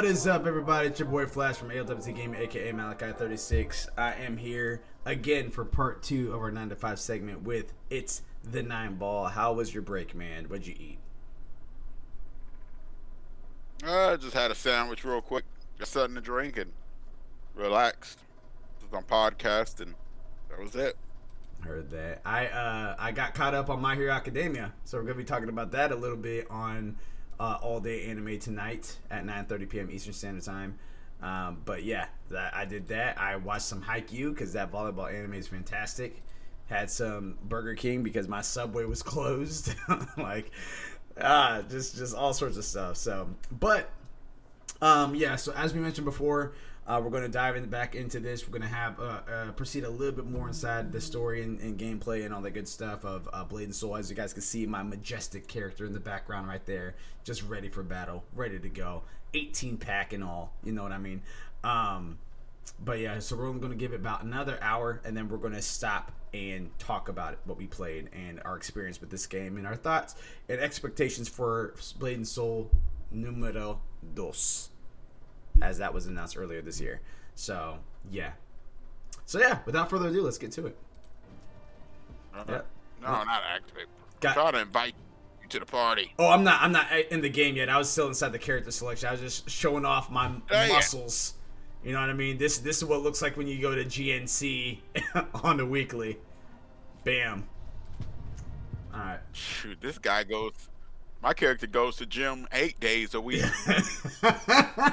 What is up, everybody? It's your boy Flash from ALWT Gaming, aka Malachai36. I am here again for part 2 of our 9 to 5 segment with Itsthenineball. How was your break, man? What'd you eat? I just had a sandwich real quick, got something to drink, and relaxed. Was on podcast, and that was it. Heard that. I got caught up on My Hero Academia, so we're gonna be talking about that a little bit on All Day Anime tonight at 9:30 p.m. Eastern Standard Time. But yeah, I did that. I watched some Haikyuu because that volleyball anime is fantastic. Had some Burger King because my Subway was closed. Just all sorts of stuff. So, but yeah. So as we mentioned before, we're going to dive back into this. We're going to have proceed a little bit more inside the story and gameplay and all that good stuff of Blade and Soul. As you guys can see, my majestic character in the background right there, just ready for battle, ready to go. 18 pack and all, you know what I mean? But yeah, so we're only going to give it about another hour, and then we're going to stop and talk about what we played and our experience with this game and our thoughts and expectations for Blade and Soul Numero Dos, as that was announced earlier this year. So yeah, without further ado, let's get to it. Yep. No, not activate. Got Try to invite you to the party. Oh, I'm not in the game yet. I was still inside the character selection. I was just showing off my muscles. You know what I mean? This is what it looks like when you go to GNC on the weekly. Bam. All right. Shoot, this guy goes. My character goes to gym 8 days a week.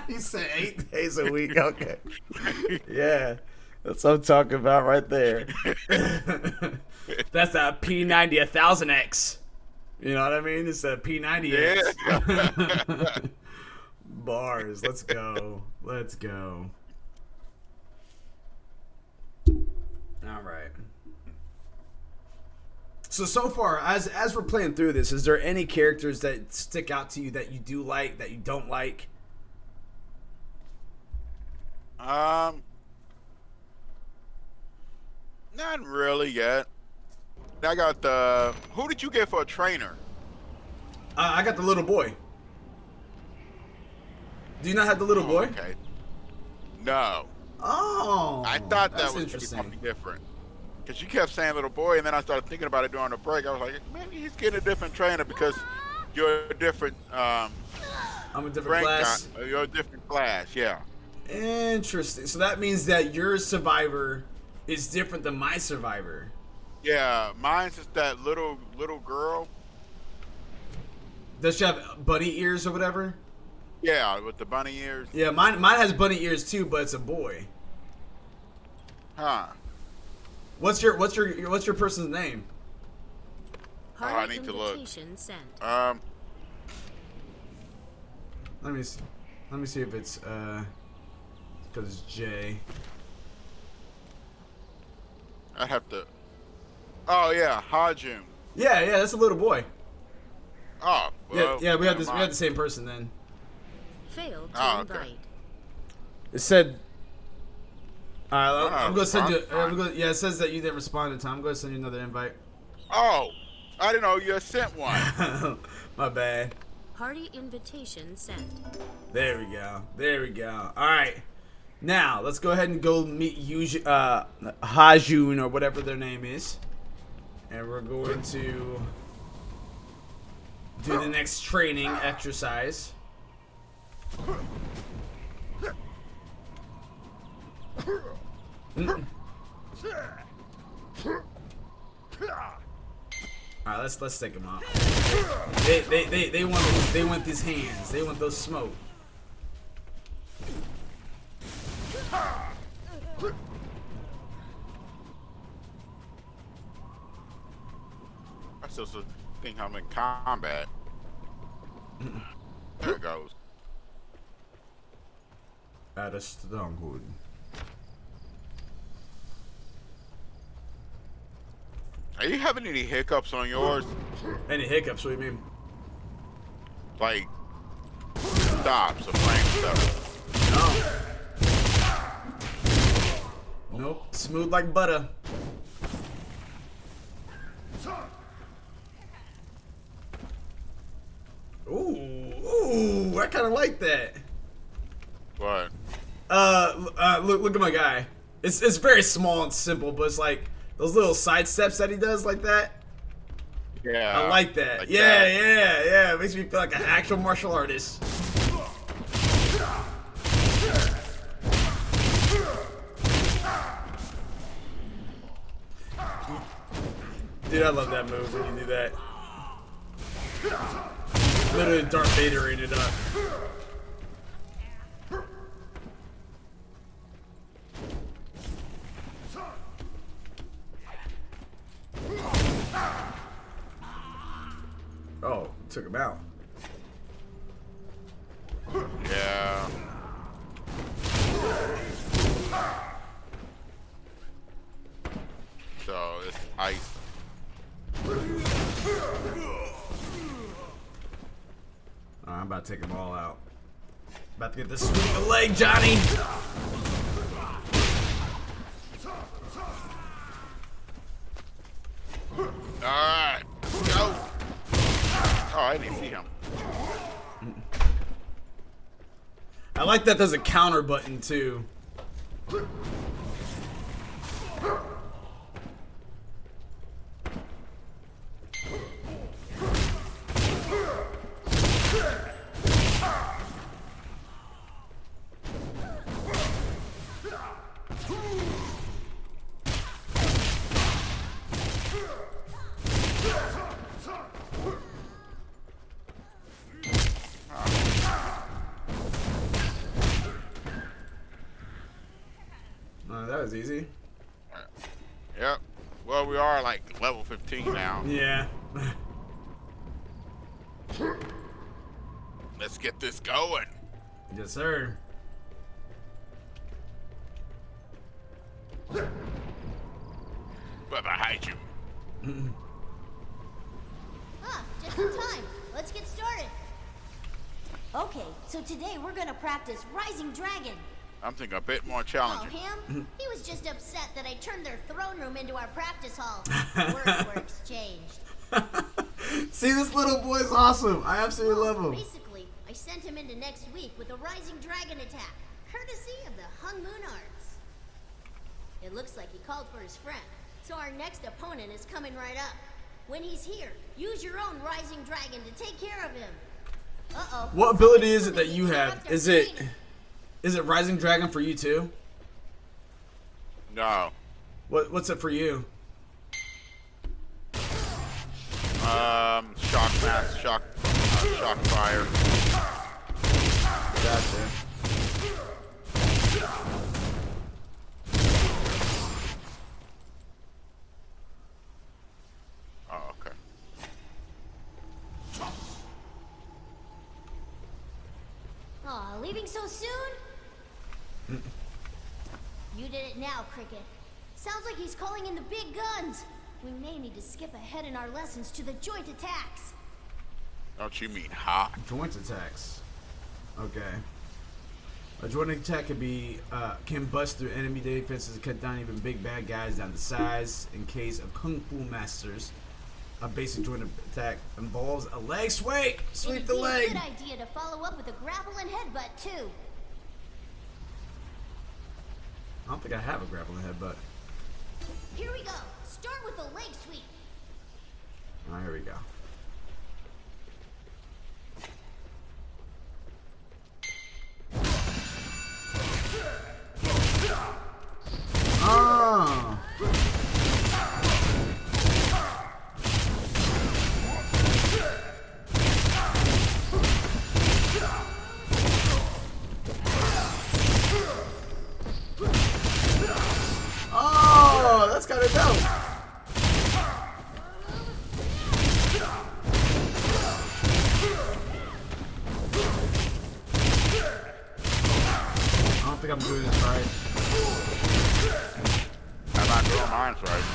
You said 8 days a week. Okay. Yeah, that's what I'm talking about right there. That's a P90 1000X. You know what I mean? It's a P90X. Yeah. Bars. Let's go. Let's go. All right. So far, as we're playing through this, is there any characters that stick out to you that you do like, that you don't like? Not really yet. I got the. Who did you get for a trainer? I got the little boy. Do you not have the little boy? Okay. No. Oh. I thought that was interesting. something different. Because you kept saying little boy, and then I started thinking about it during the break. I was like, maybe he's getting a different trainer because you're a different. I'm a different class. You're a different class, yeah. Interesting. So that means that your survivor is different than my survivor. Yeah, mine's just that little girl. Does she have bunny ears or whatever? Yeah, with the bunny ears. Yeah, mine has bunny ears too, but it's a boy. Huh. What's your person's name? Oh, I need to look. Let me see if it's because it's J. I have to. Oh yeah, Hajun. Yeah, that's a little boy. Oh, well, yeah. We had the same person then. Failed to invite. Okay. It said. I'm gonna send you. Fine. It says that you didn't respond in time. I'm gonna send you another invite. Oh, I didn't know you had sent one. My bad. Party invitation sent. There we go. All right. Now let's go ahead and go meet Hajun or whatever their name is, and we're going to do the next training exercise. Alright, let's take them off. They want these hands. They want those smoke. I still think I'm in combat. There it goes. At a Stronghold. Are you having any hiccups on yours? Any hiccups? What do you mean? Like stops of playing stuff? No. Nope. Smooth like butter. Ooh, I kind of like that. What? Look at my guy. It's very small and simple, but it's like those little side steps that he does like that. Yeah. I like that. Like yeah, that. yeah. It makes me feel like an actual martial artist. Dude, I love that move when you do that. Literally Darth Vader ate it up. Oh, took him out. Yeah. So it's ice. I'm about to take them all out. About to get this sweet leg, Johnny. Alright. Go. Oh, I didn't see him. I like that there's a counter button too. That was easy. Yep. Well, we are like level 15 now. Yeah. Let's get this going. Yes, sir. But behind you. Just in time. Let's get started. Okay, so today we're gonna practice Rising Dragon. Something a bit more Oh, challenging. him? He was just upset that I turned their throne room into our practice hall. Words were exchanged. See, this little boy's awesome. I absolutely love him. Basically, I sent him into next week with a Rising Dragon attack, courtesy of the Hung Moon Arts. It looks like he called for his friend, so our next opponent is coming right up. When he's here, use your own Rising Dragon to take care of him. Uh-oh. What ability is it that you have? Is it Rising Dragon for you too? No. What's it for you? Shock mask, shock fire. Gotcha. Oh, okay. Aw, leaving so soon? You did it now, Cricket. Sounds like he's calling in the big guns. We may need to skip ahead in our lessons to the joint attacks. Don't you mean hot? Joint attacks. Okay. A joint attack can bust through enemy defenses and cut down even big bad guys down to size. In case of Kung Fu masters, a basic joint attack involves a leg sweep. Sweep the leg. It'd be a good idea to follow up with a grapple and headbutt too. I don't think I have a grapple and headbutt. Here we go. Start with the leg sweep. Alright, here we go. Oh. Oh, that's kind of dope. I don't think I'm doing this right. I'm not doing mine right.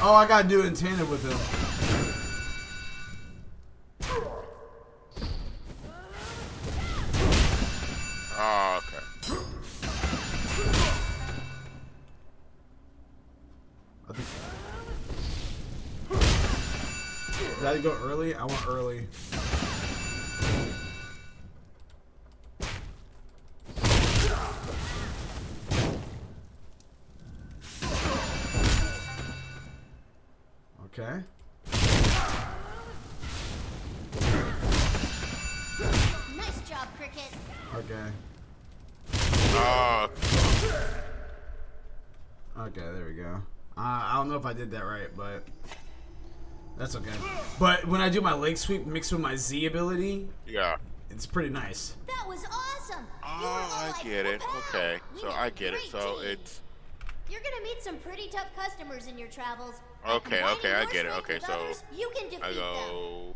Oh, I gotta do it in tandem with him. Gotta go early? I want early. Okay. Nice job, Cricket. Okay. Okay, there we go. I don't know if I did that right, but that's okay. But when I do my leg sweep mixed with my Z ability, Yeah. it's pretty nice. That was awesome. You were Oh, all I like, get it. "Whoop-pow!" Okay. We So made I a get it. great So team. it's You're gonna meet some pretty tough customers in your travels. But okay. combining Okay, I your get it. strength Okay, with so others, you can defeat I them. go.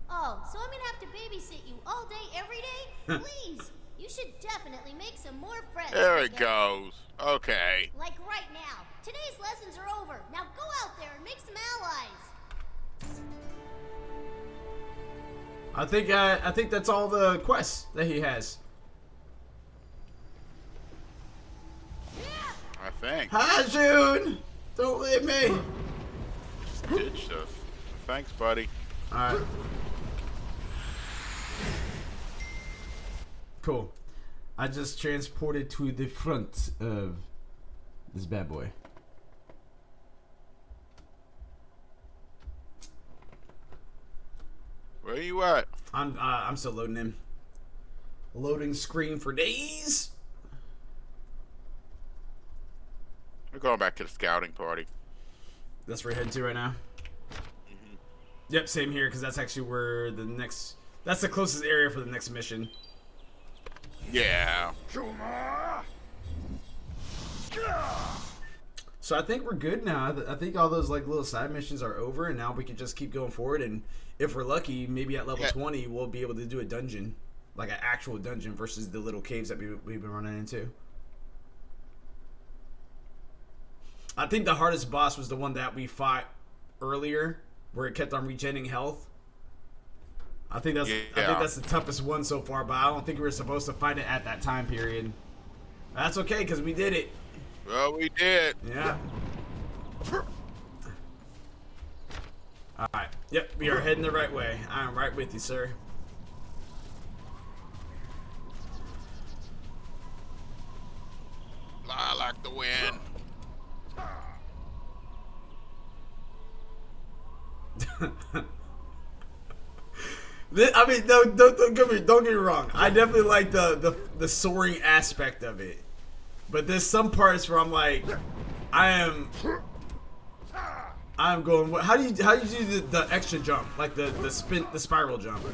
Oh, so I'm gonna have to babysit you all day, every day? Please, you should definitely make some more friends. There it Cricket. goes. Okay. Like right now. Today's lessons are over. Now go out there and make some allies. I think that's all the quests that he has. I think. Hi, June. Don't leave me. Ditch this. Thanks, buddy. All right. Cool. I just transported to the front of this bad boy. Where you at? I'm still loading him. Loading screen for days. We're going back to the scouting party. That's where we're heading to right now. Yep, same here, because that's actually where the next... That's the closest area for the next mission. Yeah. So I think we're good now. I think all those like little side missions are over, and now we can just keep going forward. And if we're lucky, maybe at level 20, we'll be able to do a dungeon, like an actual dungeon, versus the little caves that we've been running into. I think the hardest boss was the one that we fought earlier, where it kept on regenerating health. I think that's the toughest one so far, but I don't think we were supposed to fight it at that time period. That's okay, because we did it. Well, we did. Yeah. Alright. Yep, we are heading the right way. I am right with you, sir. I like the wind. I mean, don't get me wrong. I definitely like the soaring aspect of it, but there's some parts where I'm like, I'm going. How do you do the extra jump, like the spiral jump? What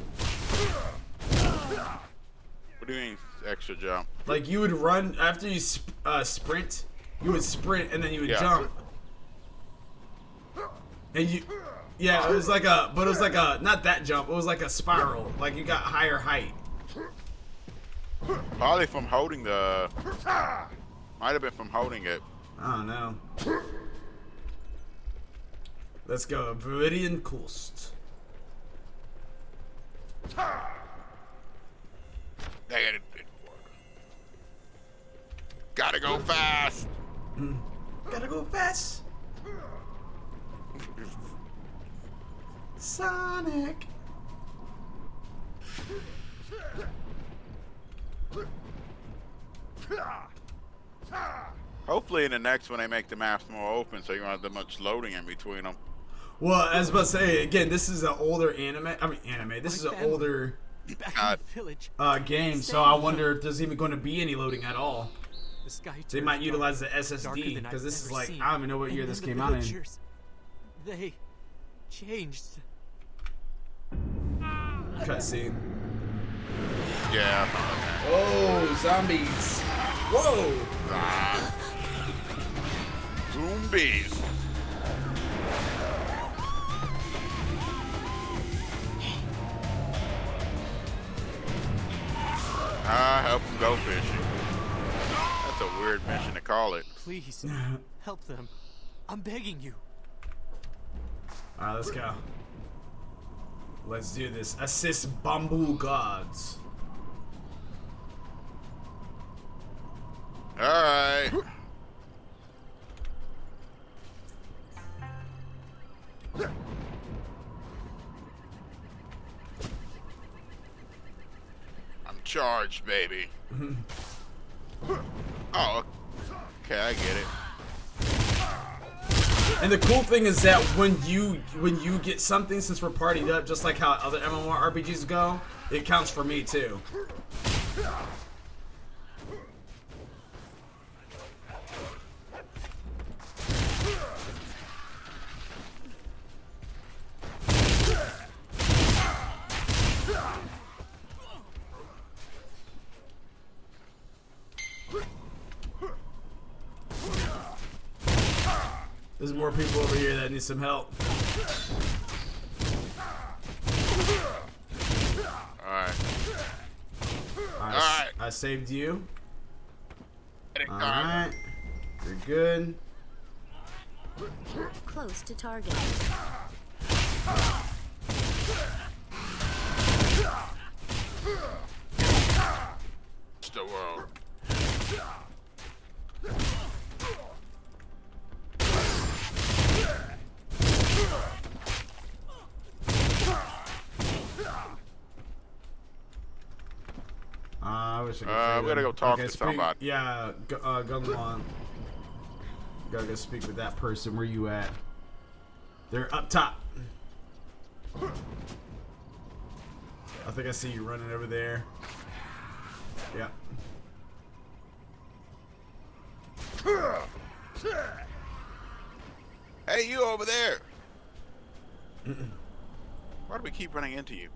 do you mean extra jump? Like you would run after you sprint, you would sprint and then you would jump, and you. Yeah, it was like not that jump. It was like a spiral. Like you got higher height. Probably from holding the. Might have been from holding it. I don't know. Let's go, Viridian Coast. Dang it didn't work. Gotta go fast. Gotta go fast. Sonic. Hopefully in the next one they make the maps more open so you don't have that much loading in between them. Well, I was about to say, again, this is an older anime. This is an older game, so I wonder if there's even going to be any loading at all. They might utilize the SSD, because this is like, I don't even know what year this came out in. They changed. Cutscene. Yeah. Oh, zombies. Whoa. Zombies. Help them go fishing. That's a weird mission to call it. Please, help them. I'm begging you. Alright, let's go. Let's do this. Assist bamboo gods. Alright. charge, baby. Oh, okay, I get it. And the cool thing is that when you get something, since we're partied up, just like how other MMORPGs go, it counts for me too. There's more people over here that need some help. Alright. I saved you. Alright. You're good. Close to target. It's the world. I wish I could. We gotta go talk to somebody. Yeah, Gunlon. Gotta go speak with that person. Where you at? They're up top. I think I see you running over there. Yeah. Hey, you over there. Why do we keep running into you?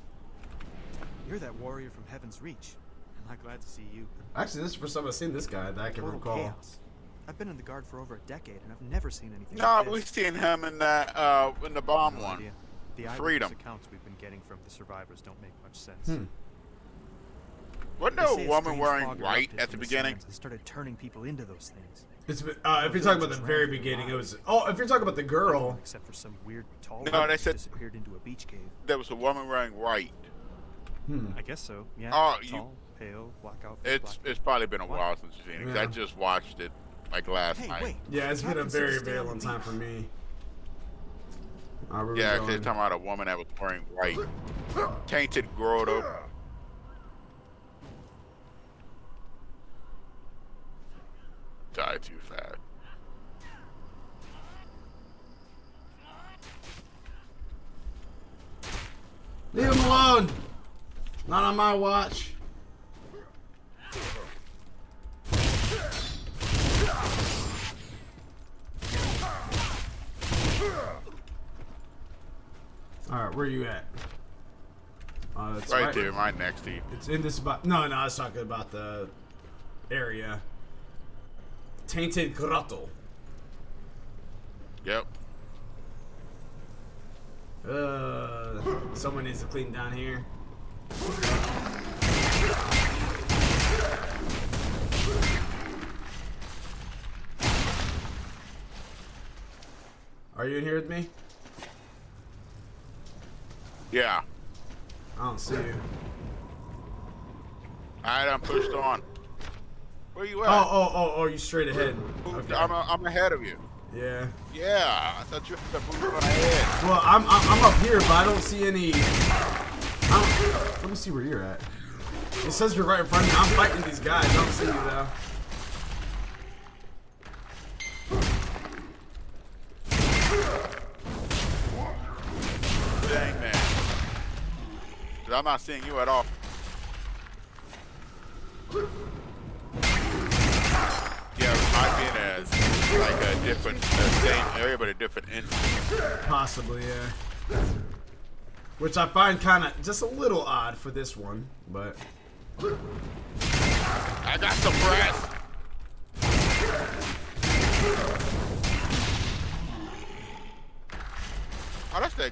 You're that warrior from Heaven's Reach. I'm not glad to see you. Actually, this is the first time I've seen this guy that I can Total recall. chaos. I've been in the guard for over a decade, and I've never seen anything No, like this. we've seen him in that in the bomb No one. idea. The Freedom. eyewitness accounts we've been getting from the survivors don't make much sense. Wasn't They there say a a woman strange wearing fog white erupted at the from beginning? sands and started turning people into those things. It's if you're talking about the very beginning, it was. Oh, if you're talking about the girl. Except for some weird tall No, woman they who said- disappeared into a beach cave. There was a woman wearing white. I guess so. Yeah. Oh, tall, pale, black outfit. It's probably been a while since you've seen it. 'Cause I Yeah. just watched it like last Hey, night. wait. Yeah, it's been a Captain said very, to stay very on the long time beach. for me. Where we Yeah, 'cause going? they're talking about a woman that was wearing white. Tainted grotto. Died too fast. Leave him alone. Not on my watch. All right, where are you at? It's Right there, right next to you. It's in this spot. No, I was talking about the area. Tainted Grotto. Yep. Someone needs to clean down here. Are you in here with me? Yeah. I don't see you. Alright, I'm pushed on. Where you at? Oh, you straight ahead. Okay. I'm ahead of you. Yeah. Yeah, I thought you were moving on ahead. Well, I'm up here, but I don't see any. Let me see where you're at. It says you're right in front of me. I'm fighting these guys. I don't see you though. Dang, man. 'Cause I'm not seeing you at all. Yeah, it might be in like a different, same area, but a different instance. Possibly, yeah. Which I find kind of just a little odd for this one, but. I got some press. Oh, that's the.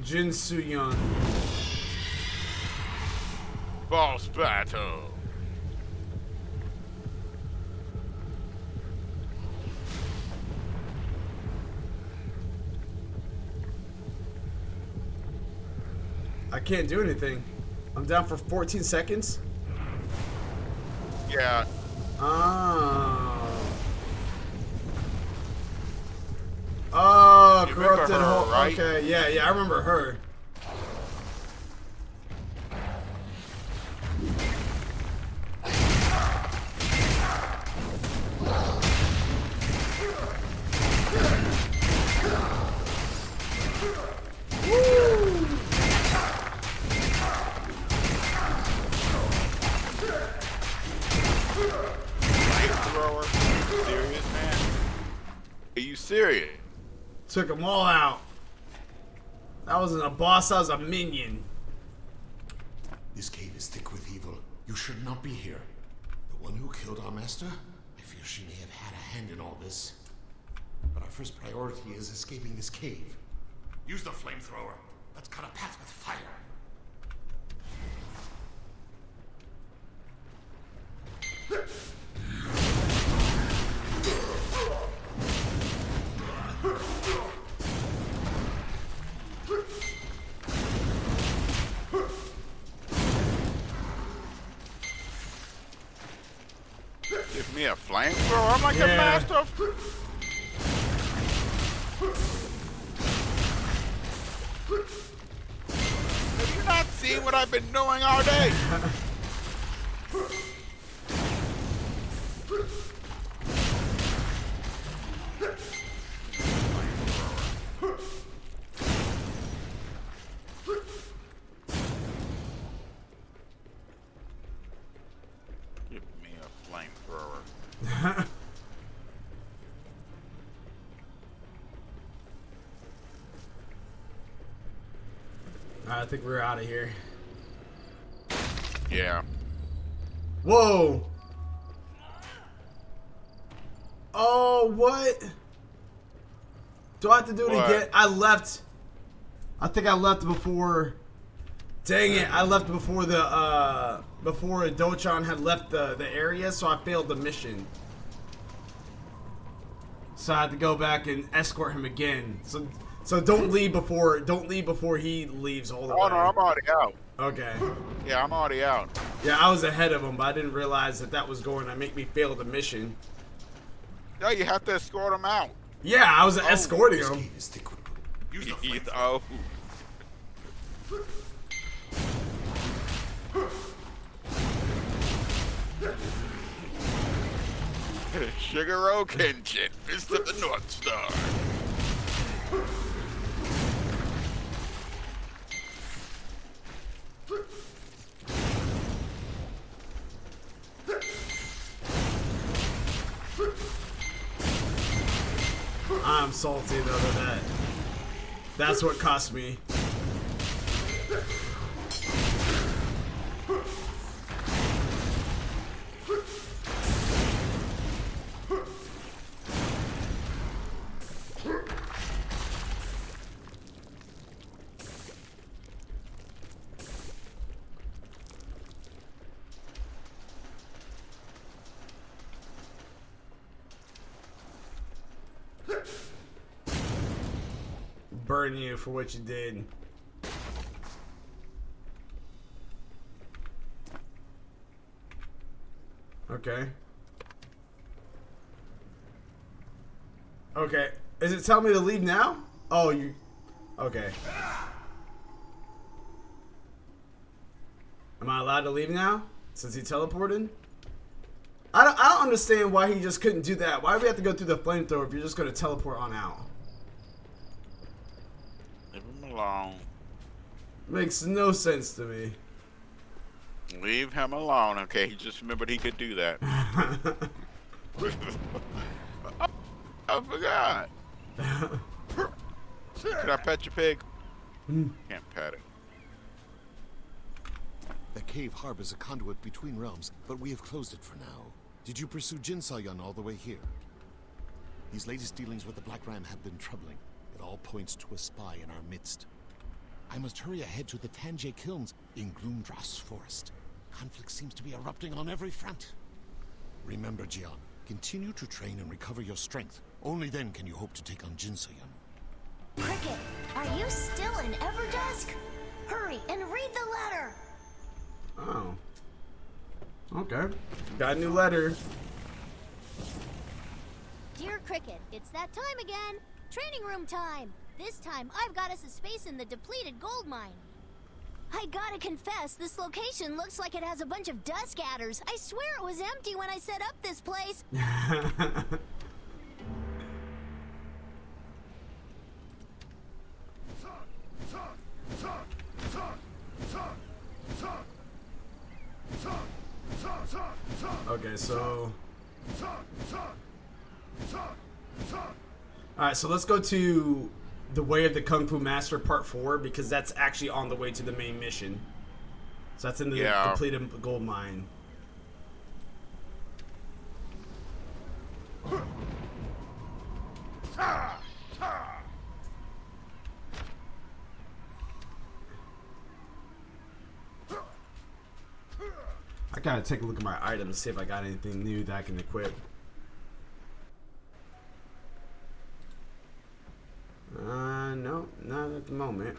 Jin Soo-yeon. Boss battle. I can't do anything. I'm down for 14 seconds. Yeah. Oh. Oh, You remember corrupted her, whole. right? Okay, yeah, I remember her. Flamethrower? Are you serious, man? Are you serious? Took them all out. That wasn't a boss, that was a minion. This cave is thick with evil. You should not be here. The one who killed our master? I fear she may have had a hand in all this. But our first priority is escaping this cave. Use the flamethrower. Let's cut a path with fire. Give me a flamethrower? I'm like a Yeah. master of... Have you not seen what I've been doing all day? Give me a flamethrower. I think we're out of here. Yeah. Whoa! Oh, what? Do I have to do it What? again? I left. I think I left before. Dang it! I left before before Dochan had left the area, so I failed the mission. So I had to go back and escort him again. So don't leave before he leaves all the way. Oh, no, I'm already out. Okay. Yeah, I'm already out. Yeah, I was ahead of him, but I didn't realize that was going to make me fail the mission. No, you have to escort him out. Yeah, I was escorting This him. cave is thick with... Use the flamethrower. Oh. Shiguro Kenshin, Fist of the North Star. I'm salty though that that's what cost me. Burn you for what you did. Okay. Okay. Is it telling me to leave now? Oh, you... Okay. Am I allowed to leave now? Since he teleported? I don't understand why he just couldn't do that. Why do we have to go through the flamethrower if you're just going to teleport on out? Leave him alone. Makes no sense to me. Leave him alone. Okay, he just remembered he could do that. I forgot. Can I pet your pig? Can't pet it. The cave harbors a conduit between realms, but we have closed it for now. Did you pursue Jin Sayan all the way here? These latest dealings with the Black Ram have been troubling. It all points to a spy in our midst. I must hurry ahead to the Tanjay Kilns in Gloomdrass Forest. Conflict seems to be erupting on every front. Remember, Jian, continue to train and recover your strength. Only then can you hope to take on Jin Sayan. Cricket, are you still in Everdusk? Hurry and read the letter! Oh. Okay. Got a new letter. Dear Cricket, it's that time again. Training room time. This time, I've got us a space in the depleted goldmine. I gotta confess, this location looks like it has a bunch of Dusk adders. I swear it was empty when I set up this place. Okay, so... Alright, so let's go to The Way of the Kung Fu Master Part 4, because that's actually on the way to the main mission. So that's in the Depleted Goldmine. I gotta take a look at my items, see if I got anything new that I can equip. No, not at the moment.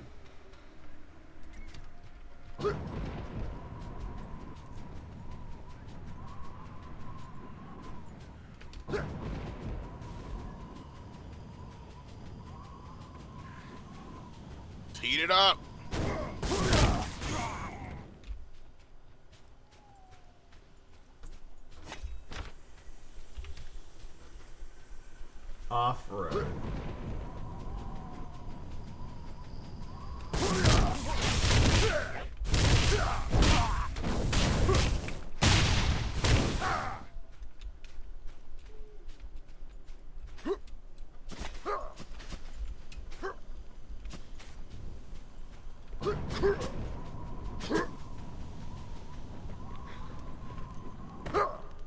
Heat it up. Off-road.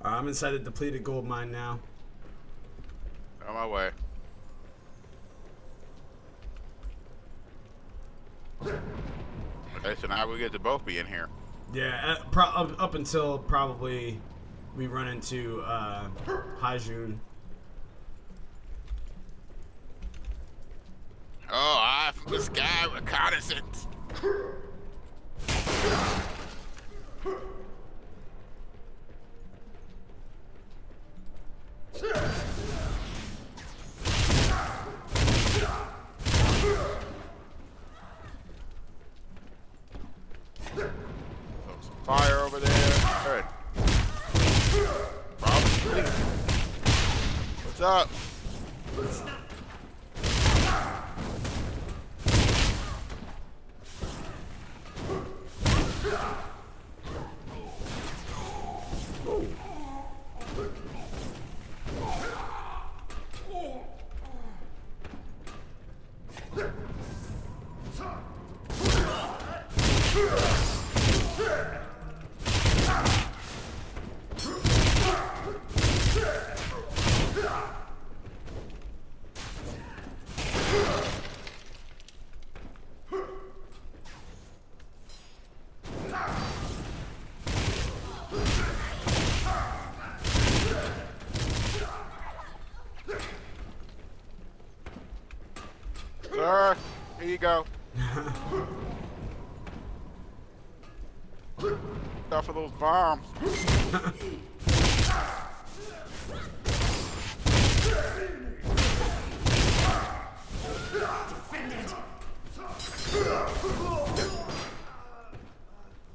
I'm inside the depleted gold mine now. On my way. Okay, so now we get to both be in here. Yeah, up until probably we run into Hajun. Oh, I'm from the sky reconnaissance. Fire over there. Alright. Probably. What's up? Sir, here you go. Stuff for those bombs.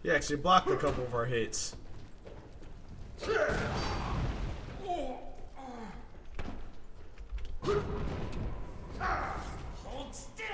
He actually blocked a couple of our hits. Hold still!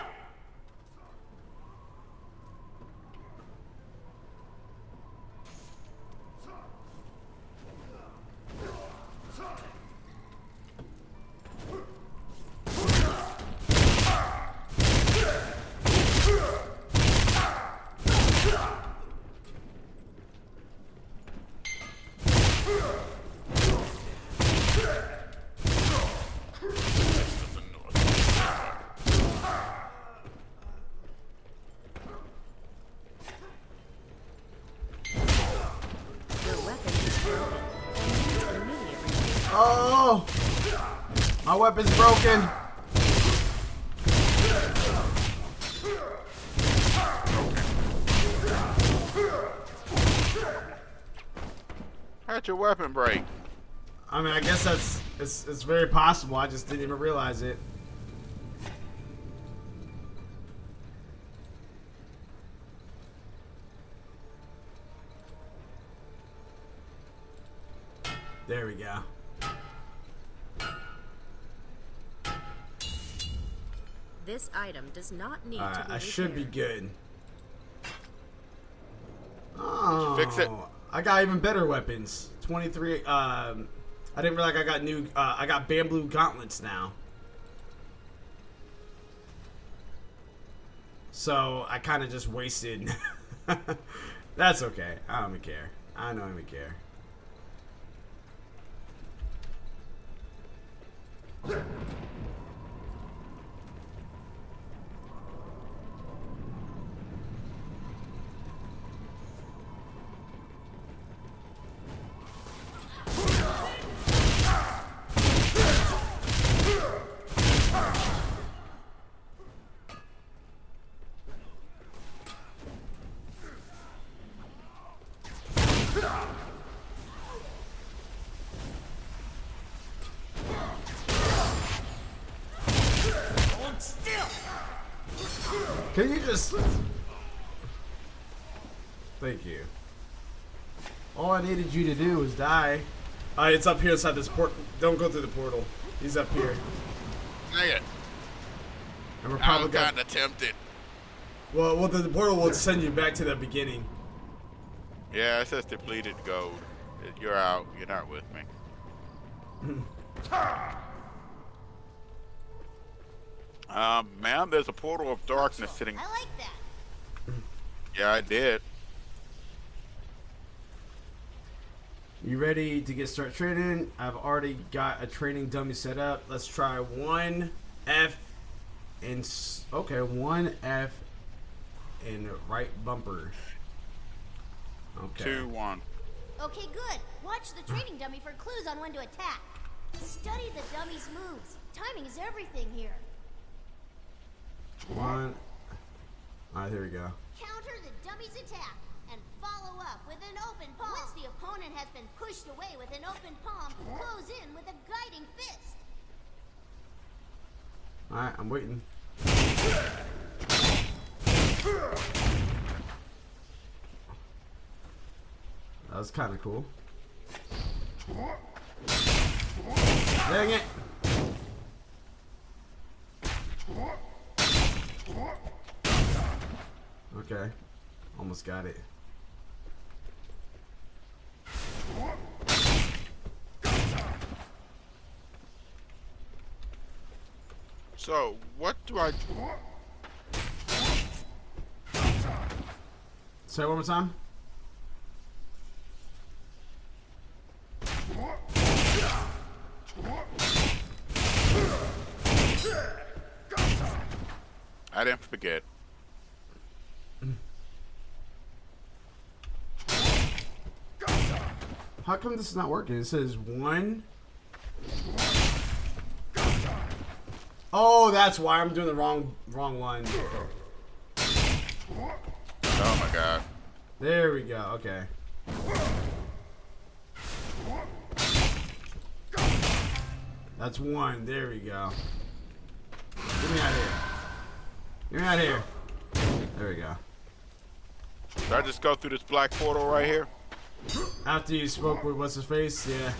Oh! My weapon's broken! How'd your weapon break? I mean, I guess it's very possible. I just didn't even realize it. There we go. This item does not need to be Alright, I repaired. should be good. Oh, Fix it. I got even better weapons. 23. I didn't realize I got new. I got bamboo gauntlets now. So I kind of just wasted. That's okay. I don't even care. I don't even care. Can you just... Thank you. All I needed you to do was die. It's up here inside this port. Don't go through the portal. He's up here. Dang it. And we're I probably was kind of tempted. Well, the portal will send you back to the beginning. Yeah, it says depleted gold. You're out. You're not with me. Ma'am, there's a portal of darkness sitting. I like that. Yeah, I did. You ready to get started training? I've already got a training dummy set up. Let's try 1 F and okay, 1 F and right bumper. Okay. 2, 1. Okay, good. Watch the training dummy for clues on when to attack. Study the dummy's moves. Timing is everything here. 1. Alright, here we go. Counter the dummy's attack and follow up with an open palm. Once the opponent has been pushed away with an open palm, close in with a guiding fist. Alright, I'm waiting. That was kind of cool. Dang it! Okay, almost got it. So, what do I... Say it one more time. I didn't forget. How come this is not working? It says 1. Oh, that's why I'm doing the wrong one. Oh my god. There we go. Okay. That's 1. There we go. Get me out of here. Get me out of here. There we go. Did I just go through this black portal right here? After you spoke with what's his face, yeah.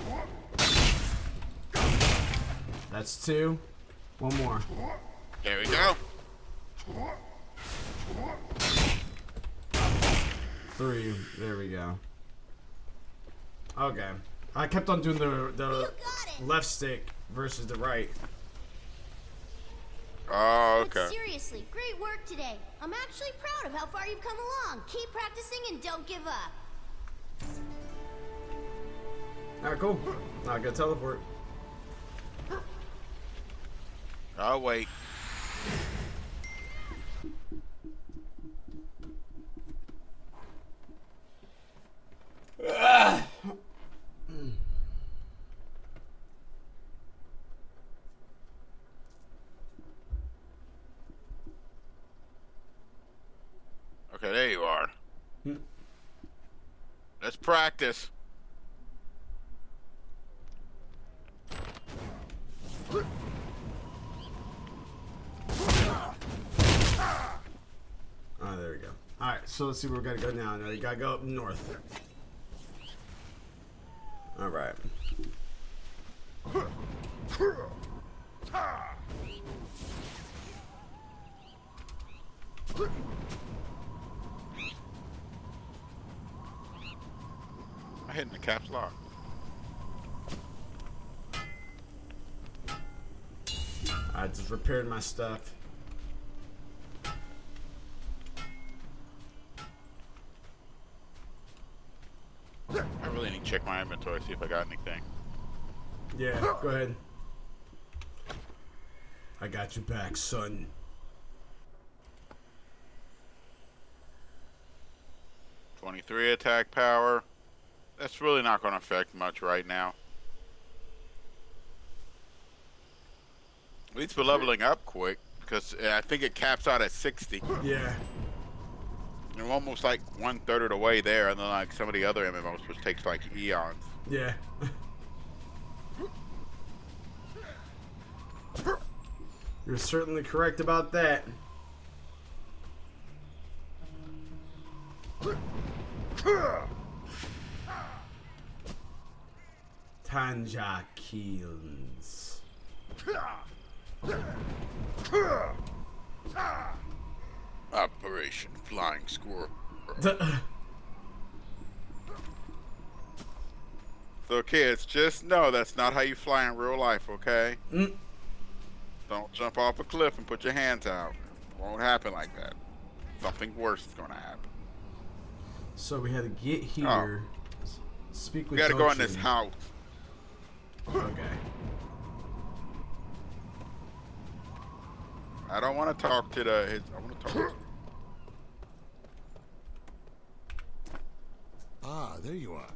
That's 2. 1 more. There we go. 3. There we go. Okay. I kept on doing the left stick versus the right. Oh, But okay. seriously, great work today. I'm actually proud of how far you've come along. Keep practicing and don't give up. Alright, cool. Now I gotta teleport. I'll wait. Okay, there you are. Let's practice. Alright, so let's see where we gotta go now. Now you gotta go up north. Alright. I'm hitting the caps lock. I just repaired my stuff. I really need to check my inventory, see if I got anything. Yeah, go ahead. I got your back, son. .23 attack power. That's really not going to affect much right now. At least we're leveling up quick, because I think it caps out at 60. Yeah. And we're almost like 1/3 of the way there, and then like some of the other MMOs, which takes like eons. Yeah. You're certainly correct about that. Tanja Keelans. Operation Flying Squirrel. So kids, just know that's not how you fly in real life, okay? Don't jump off a cliff and put your hands out. It won't happen like that. Something worse is going to happen. So we had to get here. Speak with We gotta go in this Joshin. house. Okay. I don't want to talk to I want to talk to Ah, there you are.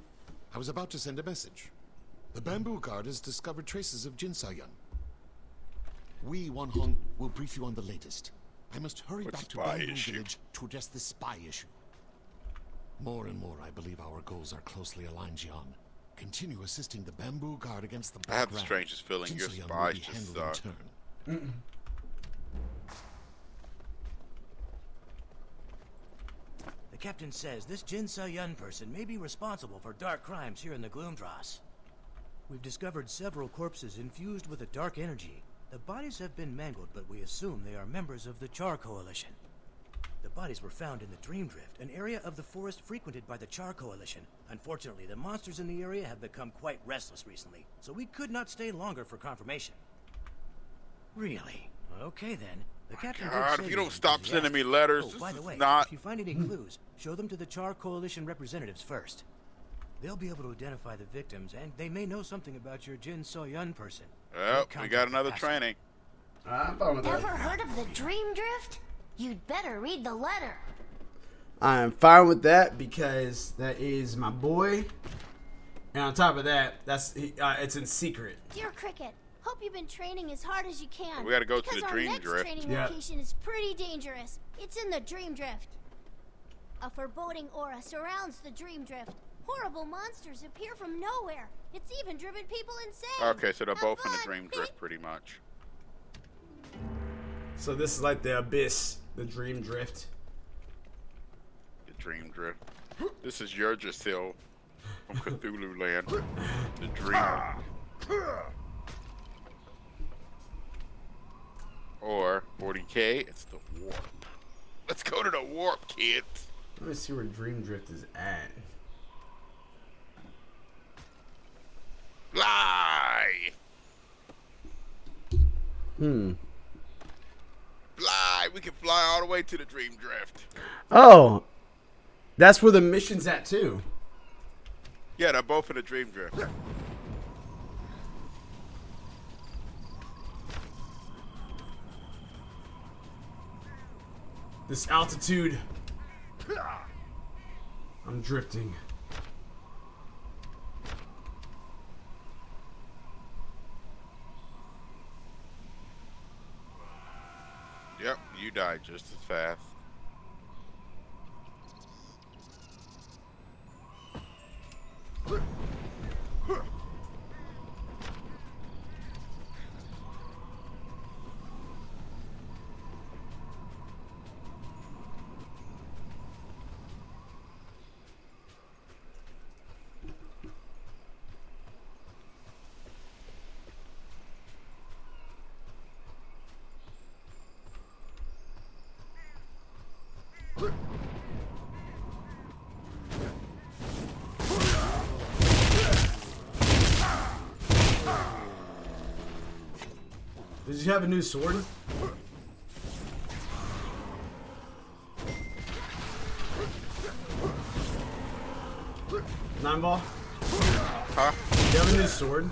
I was about to send a message. The bamboo guard has discovered traces of Jinsayan. We, Wanhong, will brief you on the latest. I must hurry What back to spy Bamboo issue? Village to address this spy issue. More and more, I believe our goals are closely aligned, Jian. Continue assisting the bamboo guard against the I Black have the Rat. strangest feeling your Jinsayan will spies be just handled in suck. turn. The captain says this Jin Se-yun person may be responsible for dark crimes here in the Gloomdross. We've discovered several corpses infused with a dark energy. The bodies have been mangled, but we assume they are members of the Char Coalition. The bodies were found in the Dream Drift, an area of the forest frequented by the Char Coalition. Unfortunately, the monsters in the area have become quite restless recently, so we could not stay longer for confirmation. Really? Okay then. The captain did God, say if he you don't was stop sending me enthusiastic. letters, Oh, this by the is way, not. if you find any clues, show them to the Char Coalition representatives first. They'll be able to identify the victims, and they may know something about your Jin So-yun person. Well, Make we got contact another fast. training. I'm fine with Ever that. heard of the Dream Drift? You'd better read the letter. I'm fine with that because that is my boy. And on top of that, it's in secret. Dear Cricket, hope you've been training as hard as you can. We gotta go to because the our Dream next Drift. training Yeah. location is pretty dangerous. It's in the Dream Drift. A foreboding aura surrounds the Dream Drift. Horrible monsters appear from nowhere. It's even driven people insane. Okay, so they're Have both in the fun. Dream Drift, pretty much. So this is like the abyss, the Dream Drift. The Dream Drift. This is Yggdrasil from Cthulhu Land. The Dream. Or 40K, it's the Warp. Let's go to the Warp, kids. Let me see where Dream Drift is at. Fly! Fly! We can fly all the way to the Dream Drift. Oh, that's where the mission's at too. Yeah, they're both in the Dream Drift. This altitude. I'm drifting. Yep, you died just as fast. Did you have a new sword? Nine ball? Huh? You have a new sword?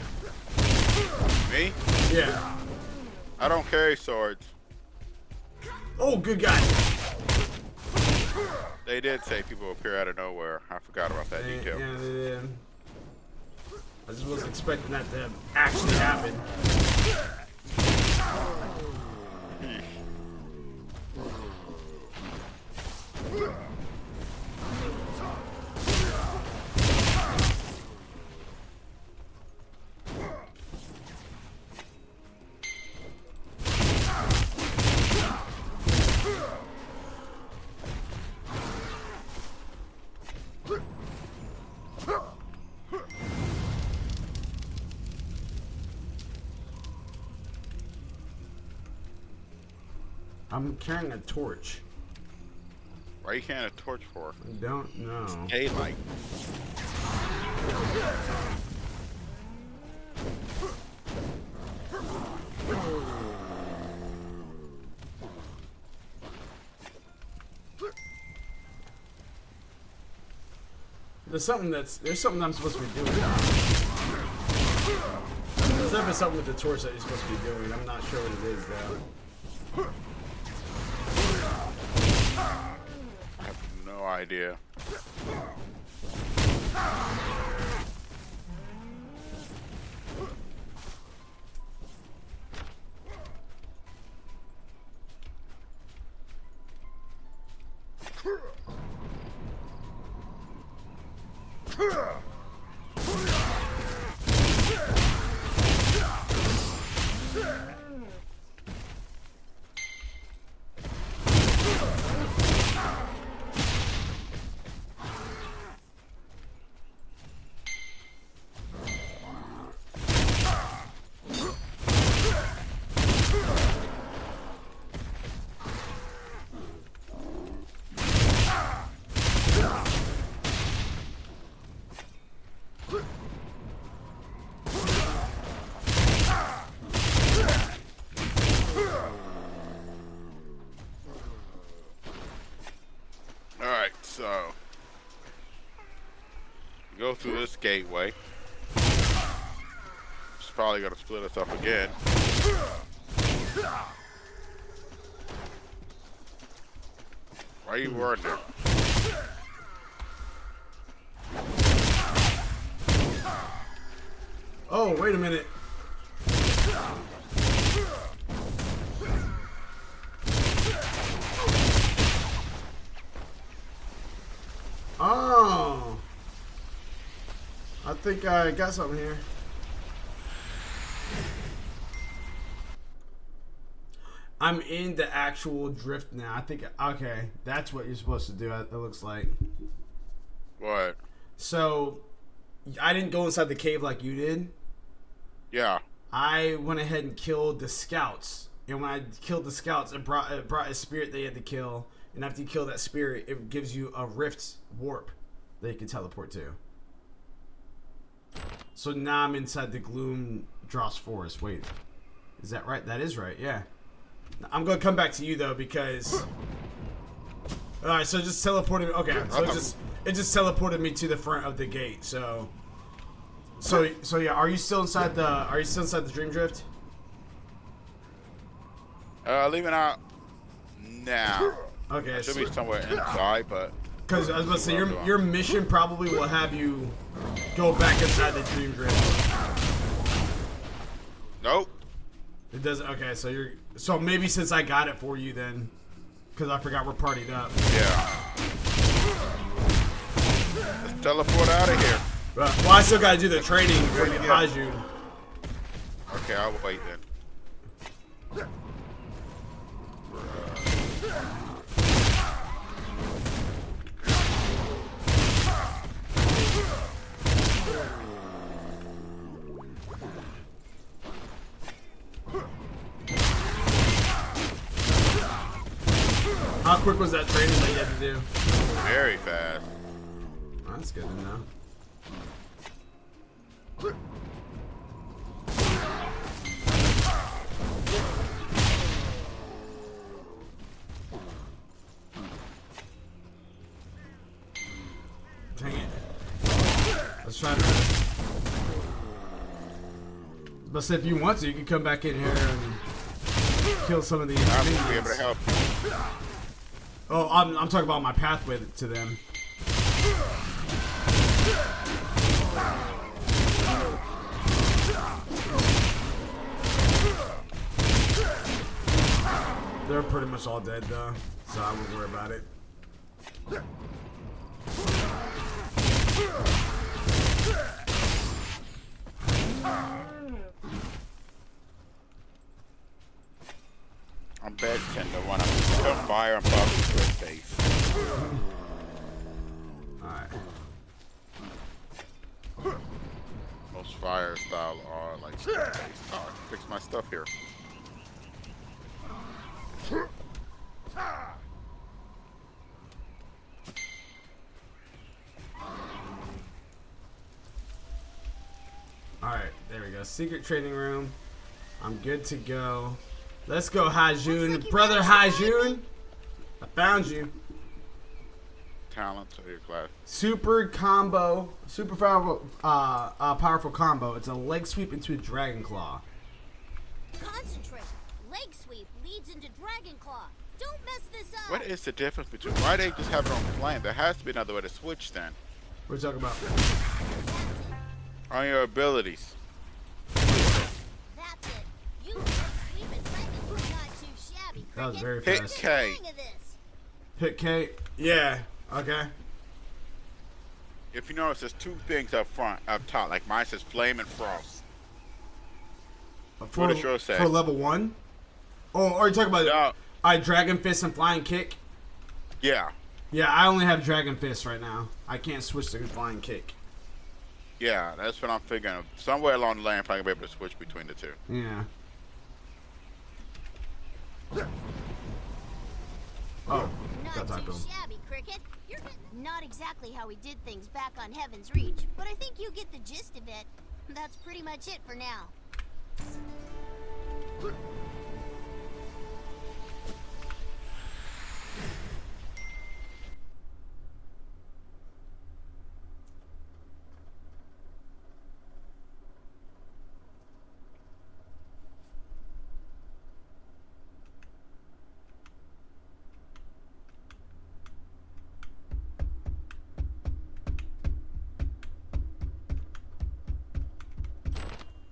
Me? Yeah. I don't carry swords. Oh, good guy. They did say people appear out of nowhere. I forgot about that detail. Yeah, they did. I just wasn't expecting that to actually happen. I'm carrying a torch. Why are you carrying a torch for? I don't know. Daylight. There's something I'm supposed to be doing. There's definitely something with the torch that you're supposed to be doing. I'm not sure what it is though. I have no idea. So, go through this gateway. It's probably gonna split us up again. Why are you worried now? Oh, wait a minute. Oh, I think I got something here. I'm in the actual drift now. I think, okay, that's what you're supposed to do, it looks like. What? So, I didn't go inside the cave like you did. Yeah. I went ahead and killed the scouts. And when I killed the scouts, it brought a spirit they had to kill. And after you kill that spirit, it gives you a rift warp that you can teleport to. So now I'm inside the Gloom Dross Forest. Wait, is that right? That is right, yeah. I'm going to come back to you, though, because... Alright, so it just teleported me... Okay, so it just teleported me to the front of the gate, so... So yeah, are you still inside the Dream Drift? Leaving out now. Okay, Should be somewhere inside, but because I was about to say your mission probably will have you go back inside the Dream Drift. Nope. It doesn't. Okay, so maybe since I got it for you then, because I forgot we're partied up. Yeah. Let's teleport out of here. Well, I still gotta do the training for the Hajun. Okay, I'll wait then. How quick was that training that you had to do? Very fast. That's good to know. Dang it. Let's try to. But say if you want to, you can come back in here and kill some of these. I will be able to help. Oh, I'm talking about my pathway to them. They're pretty much all dead though, so I won't worry about it. I'm bad 10 to 1. I'm still fire and pop to his face. Alright. Most fire style are like face. Oh, I can fix my stuff here. Alright, there we go. Secret training room. I'm good to go. Let's go, Hajun. Brother Hajun. I found you. Talents of your class. Super combo. Super powerful combo. It's a leg sweep into a dragon claw. Concentrate. Leg sweep leads into Dragon Claw. Don't mess this up. What is the difference between why they just have it on flame? There has to be another way to switch then. What are you talking about? On your abilities. That's it. You leg sweep and Dragon Claw not too shabby. That was very Hit fast. K. Hang of this. Hit K. Yeah. Okay. If you notice, there's two things up front, up top. Like mine says flame and frost. What does yours say? For level 1? Oh, are you talking about Dragon Fist and Flying Kick? Yeah. Yeah, I only have Dragon Fist right now. I can't switch to Flying Kick. Yeah, that's what I'm figuring. Somewhere along the line, I'm probably be able to switch between the two. Yeah. Oh, Not too shabby, Cricket. You're not exactly how we did things back on Heaven's Reach, but I think you get the gist of it. That's pretty much it for now.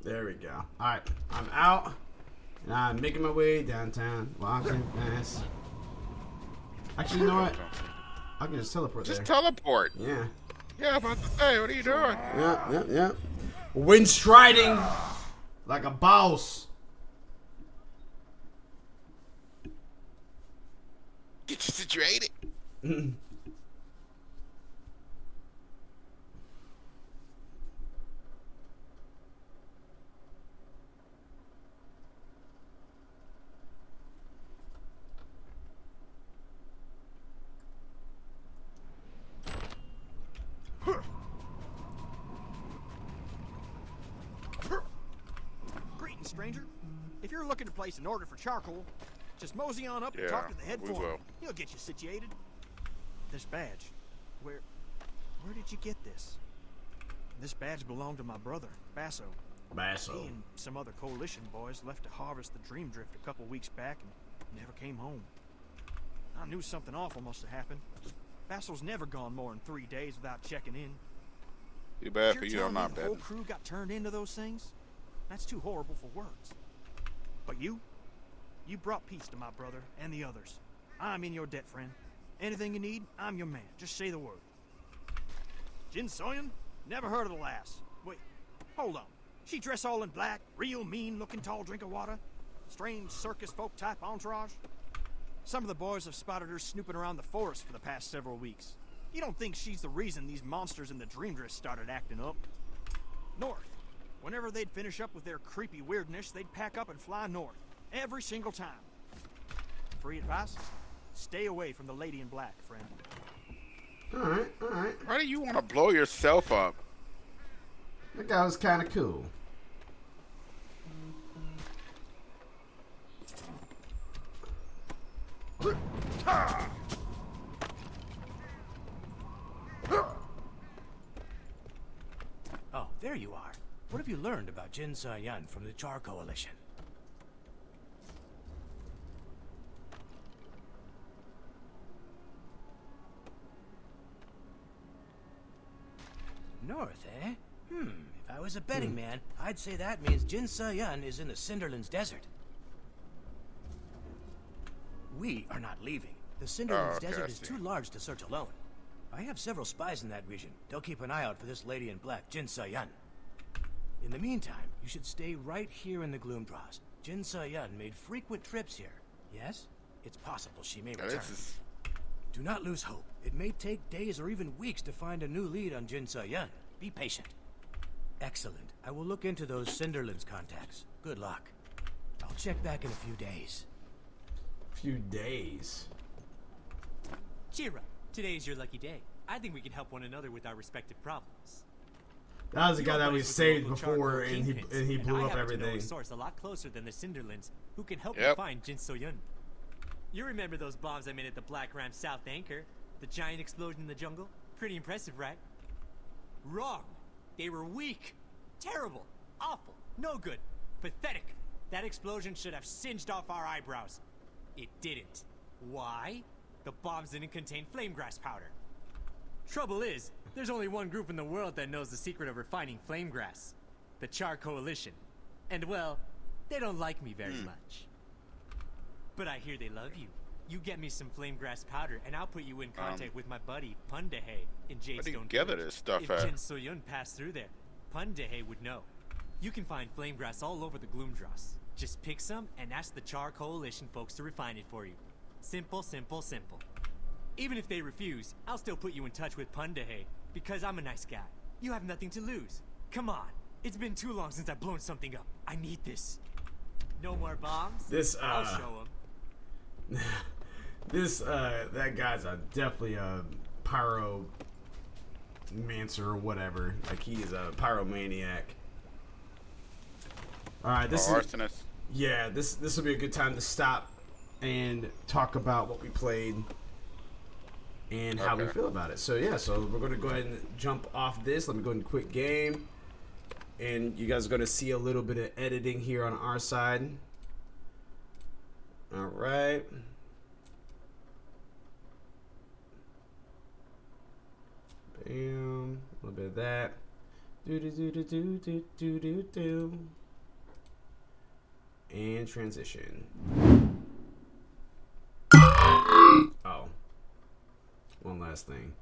There we go. Alright, I'm out. And I'm making my way downtown. Walking fast. Actually, you know what? I can just teleport there. Just teleport. Yeah. Yeah, I'm about to say, what are you doing? Yeah. Wind striding like a boss. Get you situated. Greetings, stranger. If you're looking to place an order for charcoal, just mosey on up and talk to the head we foreman. will. He'll get you situated. This badge, where did you get this? This badge belonged to my brother, Basso. He and some other coalition boys left to harvest the Dream Drift a couple weeks back and never came home. I knew something awful must have happened. Basso's never gone more than 3 days without checking in. Too bad for You're you, telling I'm me not the whole betting. crew got turned into those things? That's too horrible for words. But you brought peace to my brother and the others. I'm in your debt, friend. Anything you need, I'm your man. Just say the word. Jin Soyeon? Never heard of the lass. Wait, hold on. She dress all in black, real mean looking tall drink of water? Strange circus folk type entourage? Some of the boys have spotted her snooping around the forest for the past several weeks. You don't think she's the reason these monsters in the Dream Drift started acting up? North. Whenever they'd finish up with their creepy weirdness, they'd pack up and fly north. Every single time. Free advice? Stay away from the lady in black, friend. Alright. Why do you want to blow yourself up? That guy was kind of cool. Oh, there you are. What have you learned about Jin Sa-yun from the Char Coalition? North, eh? If I was a betting man, I'd say that means Jin Sa-yun is in the Cinderlands Desert. We are not leaving. The Cinderlands Desert is too large to search alone. I have several spies in that region. They'll keep an eye out for this lady in black, Jin Sa-yun. In the meantime, you should stay right here in the Gloomdraws. Jin Sa-yun made frequent trips here. Yes? It's possible she may return. Do not lose hope. It may take days or even weeks to find a new lead on Jin Sa-yun. Be patient. Excellent. I will look into those Cinderlands contacts. Good luck. I'll check back in a few days. Few days. Cheer up. Today is your lucky day. I think we can help one another with our respective problems. That was the guy that we Buddies with saved local before, charcoal and he kingpins, blew I up happen to know everything. a source a lot closer than the Cinderlands who can help Yep. you find Jin So-yun. You remember those bombs I made at the Black Ram South Anchor? The giant explosion in the jungle? Pretty impressive, right? Wrong. They were weak. Terrible. Awful. No good. Pathetic. That explosion should have singed off our eyebrows. It didn't. Why? The bombs didn't contain flame grass powder. Trouble is, there's only one group in the world that knows the secret of refining flame grass. The Char Coalition. And well, they don't like me very much. But I hear they love you. You get me some flame grass powder, and I'll put you in contact with my buddy Pundahe in Jadestone. Where do you gather this stuff If at? Jin So-yun passed through there, Pundahe would know. You can find flame grass all over the Gloomdraws. Just pick some and ask the Char Coalition folks to refine it for you. Simple, simple, simple. Even if they refuse, I'll still put you in touch with Pundahe, because I'm a nice guy. You have nothing to lose. Come on. It's been too long since I've blown something up. I need this. No more bombs? I'll show them. That guy's definitely a pyromancer or whatever. Like, he is a pyromaniac. Alright, this is... arsonist. Yeah, this will be a good time to stop and talk about what we played and how we feel about it. So yeah, so we're going to go ahead and jump off this. Let me go and quit game. And you guys are going to see a little bit of editing here on our side. All right. Bam. A little bit of that. Do. And transition. Oh. One last thing.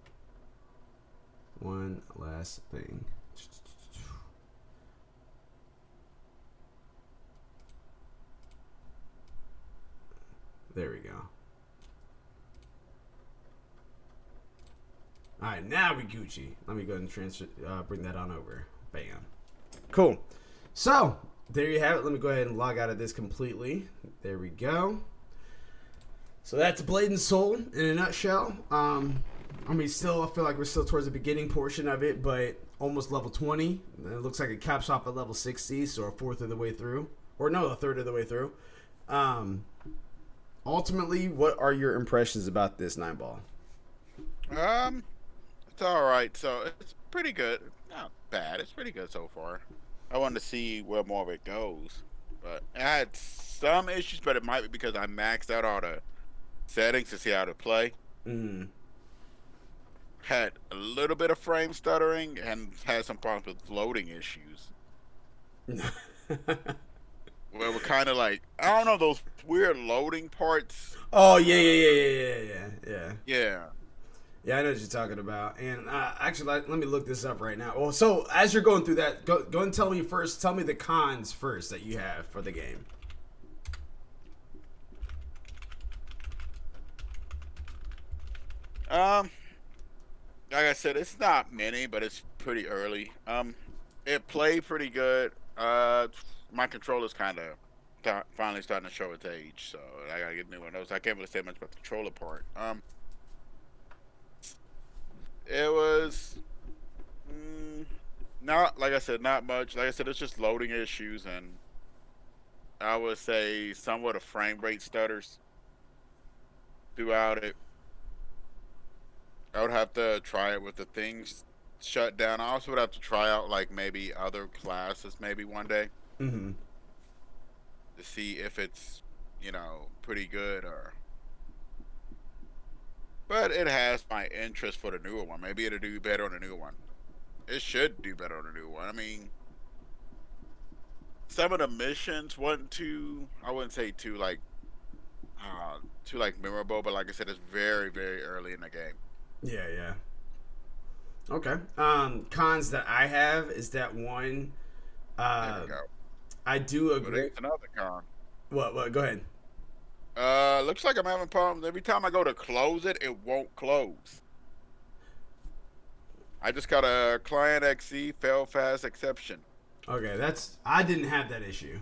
There we go. Alright, now we Gucci. Let me go ahead and bring that on over. Bam. Cool. So, there you have it. Let me go ahead and log out of this completely. There we go. So that's Blade and Soul in a nutshell. I feel like we're still towards the beginning portion of it, but almost level 20. It looks like it caps off at level 60, so a fourth of the way through. Or no, a third of the way through. Ultimately, what are your impressions about this 9-ball? It's all right. So it's pretty good. Not bad. It's pretty good so far. I wanted to see where more of it goes, but it had some issues. But it might be because I maxed out all the settings to see how to play. Had a little bit of frame stuttering and had some problems with loading issues. Where we're kind of like, I don't know, those weird loading parts. Oh, yeah. Yeah, I know what you're talking about. And actually, let me look this up right now. Well, so as you're going through that, go and tell me the cons first that you have for the game. Like I said, it's not many, but it's pretty early. It played pretty good. My controller's kind of finally starting to show its age, so I gotta get new one of those. I can't really say much about the controller part. It was not, like I said, not much. Like I said, it's just loading issues, and I would say somewhat of frame rate stutters. throughout it. I would have to try it with the things shut down. I also would have to try out like maybe other classes maybe one day Mm-hmm. to see if it's, pretty good or. But it has my interest for the newer one. Maybe it'll do better on the newer one. It should do better on the newer one. I mean, some of the missions wasn't too. I wouldn't say too like memorable, but like I said, it's very very early in the game. Yeah, yeah. Okay. Cons that I have is that one. There we go. I do But agree. it's another con. What? What? Go ahead. Looks like I'm having problems. Every time I go to close it, it won't close. I just got a client XE fail fast exception. Okay, I didn't have that issue.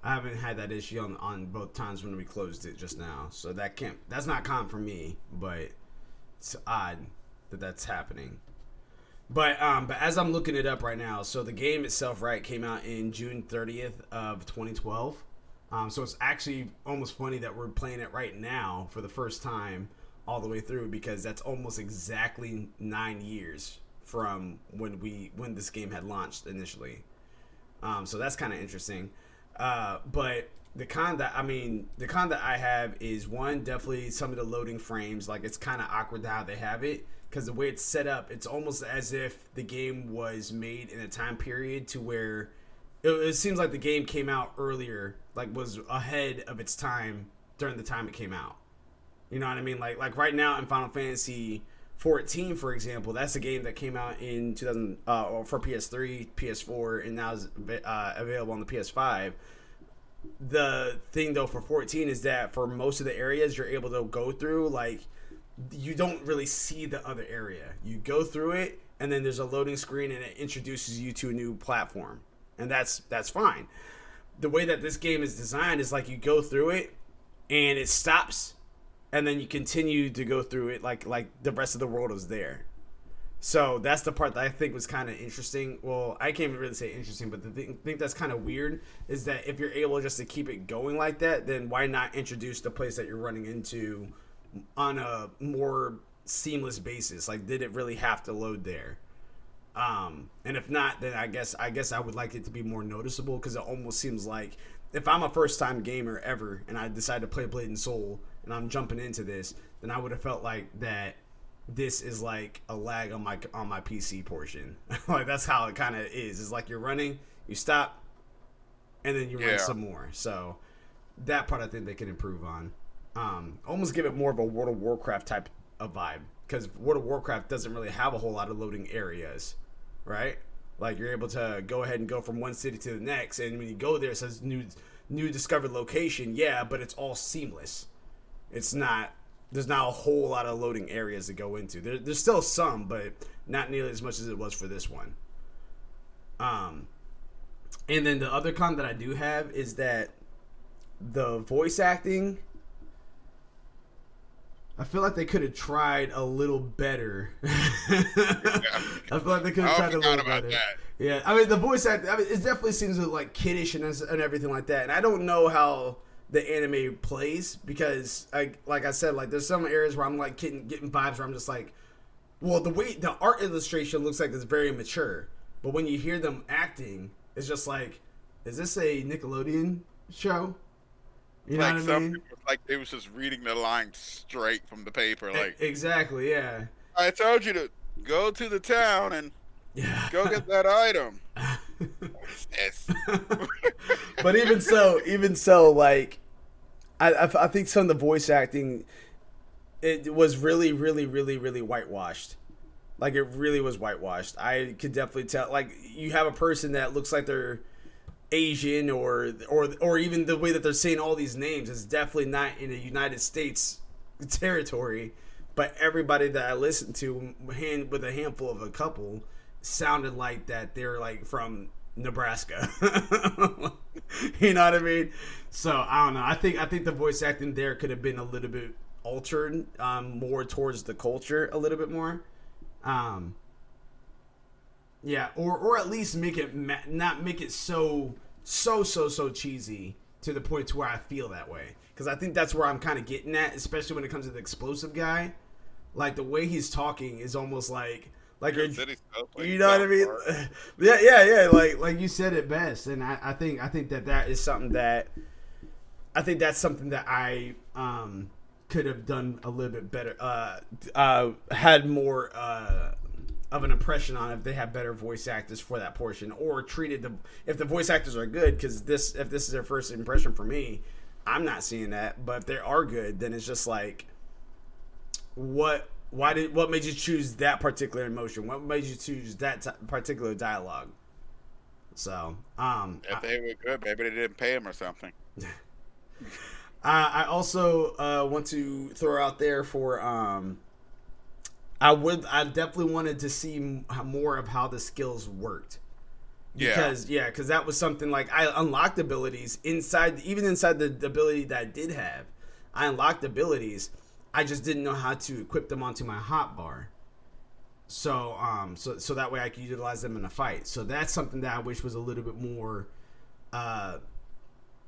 I haven't had that issue on both times when we closed it just now. So that's not con for me, but it's odd that that's happening. But as I'm looking it up right now, so the game itself, right, came out in June 30th of 2012. So it's actually almost funny that we're playing it right now for the first time all the way through, because that's almost exactly 9 years from when this game had launched initially. So that's kind of interesting. But the con that I have is, one, definitely some of the loading frames. Like, it's kind of awkward how they have it, because the way it's set up, it's almost as if the game was made in a time period to where it seems like the game came out earlier, like was ahead of its time during the time it came out. You know what I mean? Like right now in Final Fantasy 14, for example, that's a game that came out in 2000 for PS3, PS4, and now is available on the PS5. The thing though for 14 is that for most of the areas you're able to go through, like, you don't really see the other area. You go through it, and then there's a loading screen, and it introduces you to a new platform, and that's fine. The way that this game is designed is like you go through it, and it stops, and then you continue to go through it like the rest of the world is there. So that's the part that I think was kind of interesting. Well, I can't even really say interesting, but the thing that's kind of weird is that if you're able just to keep it going like that, then why not introduce the place that you're running into on a more seamless basis? Like, did it really have to load there? And if not, then I guess I would like it to be more noticeable, because it almost seems like if I'm a first time gamer ever and I decide to play Blade and Soul and I'm jumping into this, then I would have felt like that this is like a lag on my PC portion. Like, that's how it kind of is. It's like you're running, you stop, and then you run some more. So that part I think they can improve on. Almost give it more of a World of Warcraft type of vibe, because World of Warcraft doesn't really have a whole lot of loading areas, right? Like, you're able to go ahead and go from one city to the next, and when you go there, it says new discovered location, yeah, but it's all seamless. There's not a whole lot of loading areas to go into. There's still some, but not nearly as much as it was for this one. And then the other con that I do have is that the voice acting, I feel like they could have tried a little better. I feel like they could have tried a little better. That. Yeah, I mean, the voice acting, it definitely seems like kiddish and everything like that. And I don't know how the anime plays, because, like I said, like, there's some areas where I'm like getting vibes where I'm just like, well, the way the art illustration looks like it's very mature, but when you hear them acting, it's just like, is this a Nickelodeon show? You know what I mean? Like they was just reading the lines straight from the paper. Like, exactly, yeah. I told you to go to the town and go get that item. What is this? But even so, like, I think some of the voice acting, it was really, really, really, really whitewashed. Like, it really was whitewashed. I could definitely tell. Like, you have a person that looks like they're Asian, or even the way that they're saying all these names is definitely not in a United States territory. But everybody that I listened to, with a handful of a couple, sounded like that they're like from Nebraska. You know what I mean? So I don't know. I think the voice acting there could have been a little bit altered, more towards the culture a little bit more. Yeah, or at least make it not make it so cheesy to the point to where I feel that way. Because I think that's where I'm kind of getting at, especially when it comes to the explosive guy. Like, the way he's talking is almost like you know what I mean? Yeah. Like you said it best, and I think that is something that I could have done a little bit better. Had more of an impression on if they had better voice actors for that portion, or treated if the voice actors are good. Because if this is their first impression for me, I'm not seeing that. But if they are good, then it's just like, what made you choose that particular emotion? What made you choose that particular dialogue? So, if they were good, maybe they didn't pay him or something. I also want to throw out there for I definitely wanted to see more of how the skills worked. Because that was something like I unlocked abilities inside the ability that I did have. I unlocked abilities. I just didn't know how to equip them onto my hotbar. So so that way I could utilize them in a fight. So that's something that I wish was a little bit more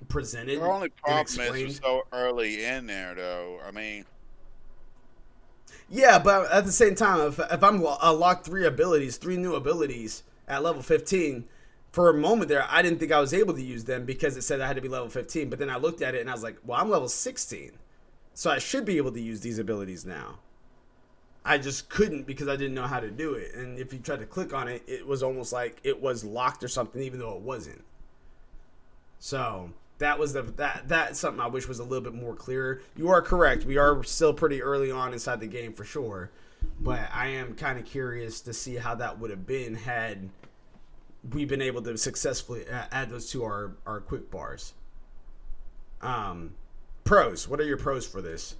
presented. The only problem is we're so early in there, though. I mean, yeah, but at the same time, if I'm unlocked three new abilities at level 15, for a moment there, I didn't think I was able to use them because it said I had to be level 15. But then I looked at it and I was like, well, I'm level 16. So I should be able to use these abilities now. I just couldn't because I didn't know how to do it. And if you tried to click on it, it was almost like it was locked or something, even though it wasn't. So that's something I wish was a little bit more clearer. You are correct. We are still pretty early on inside the game for sure. But I am kind of curious to see how that would have been had we been able to successfully add those to our quick bars. Pros. What are your pros for this?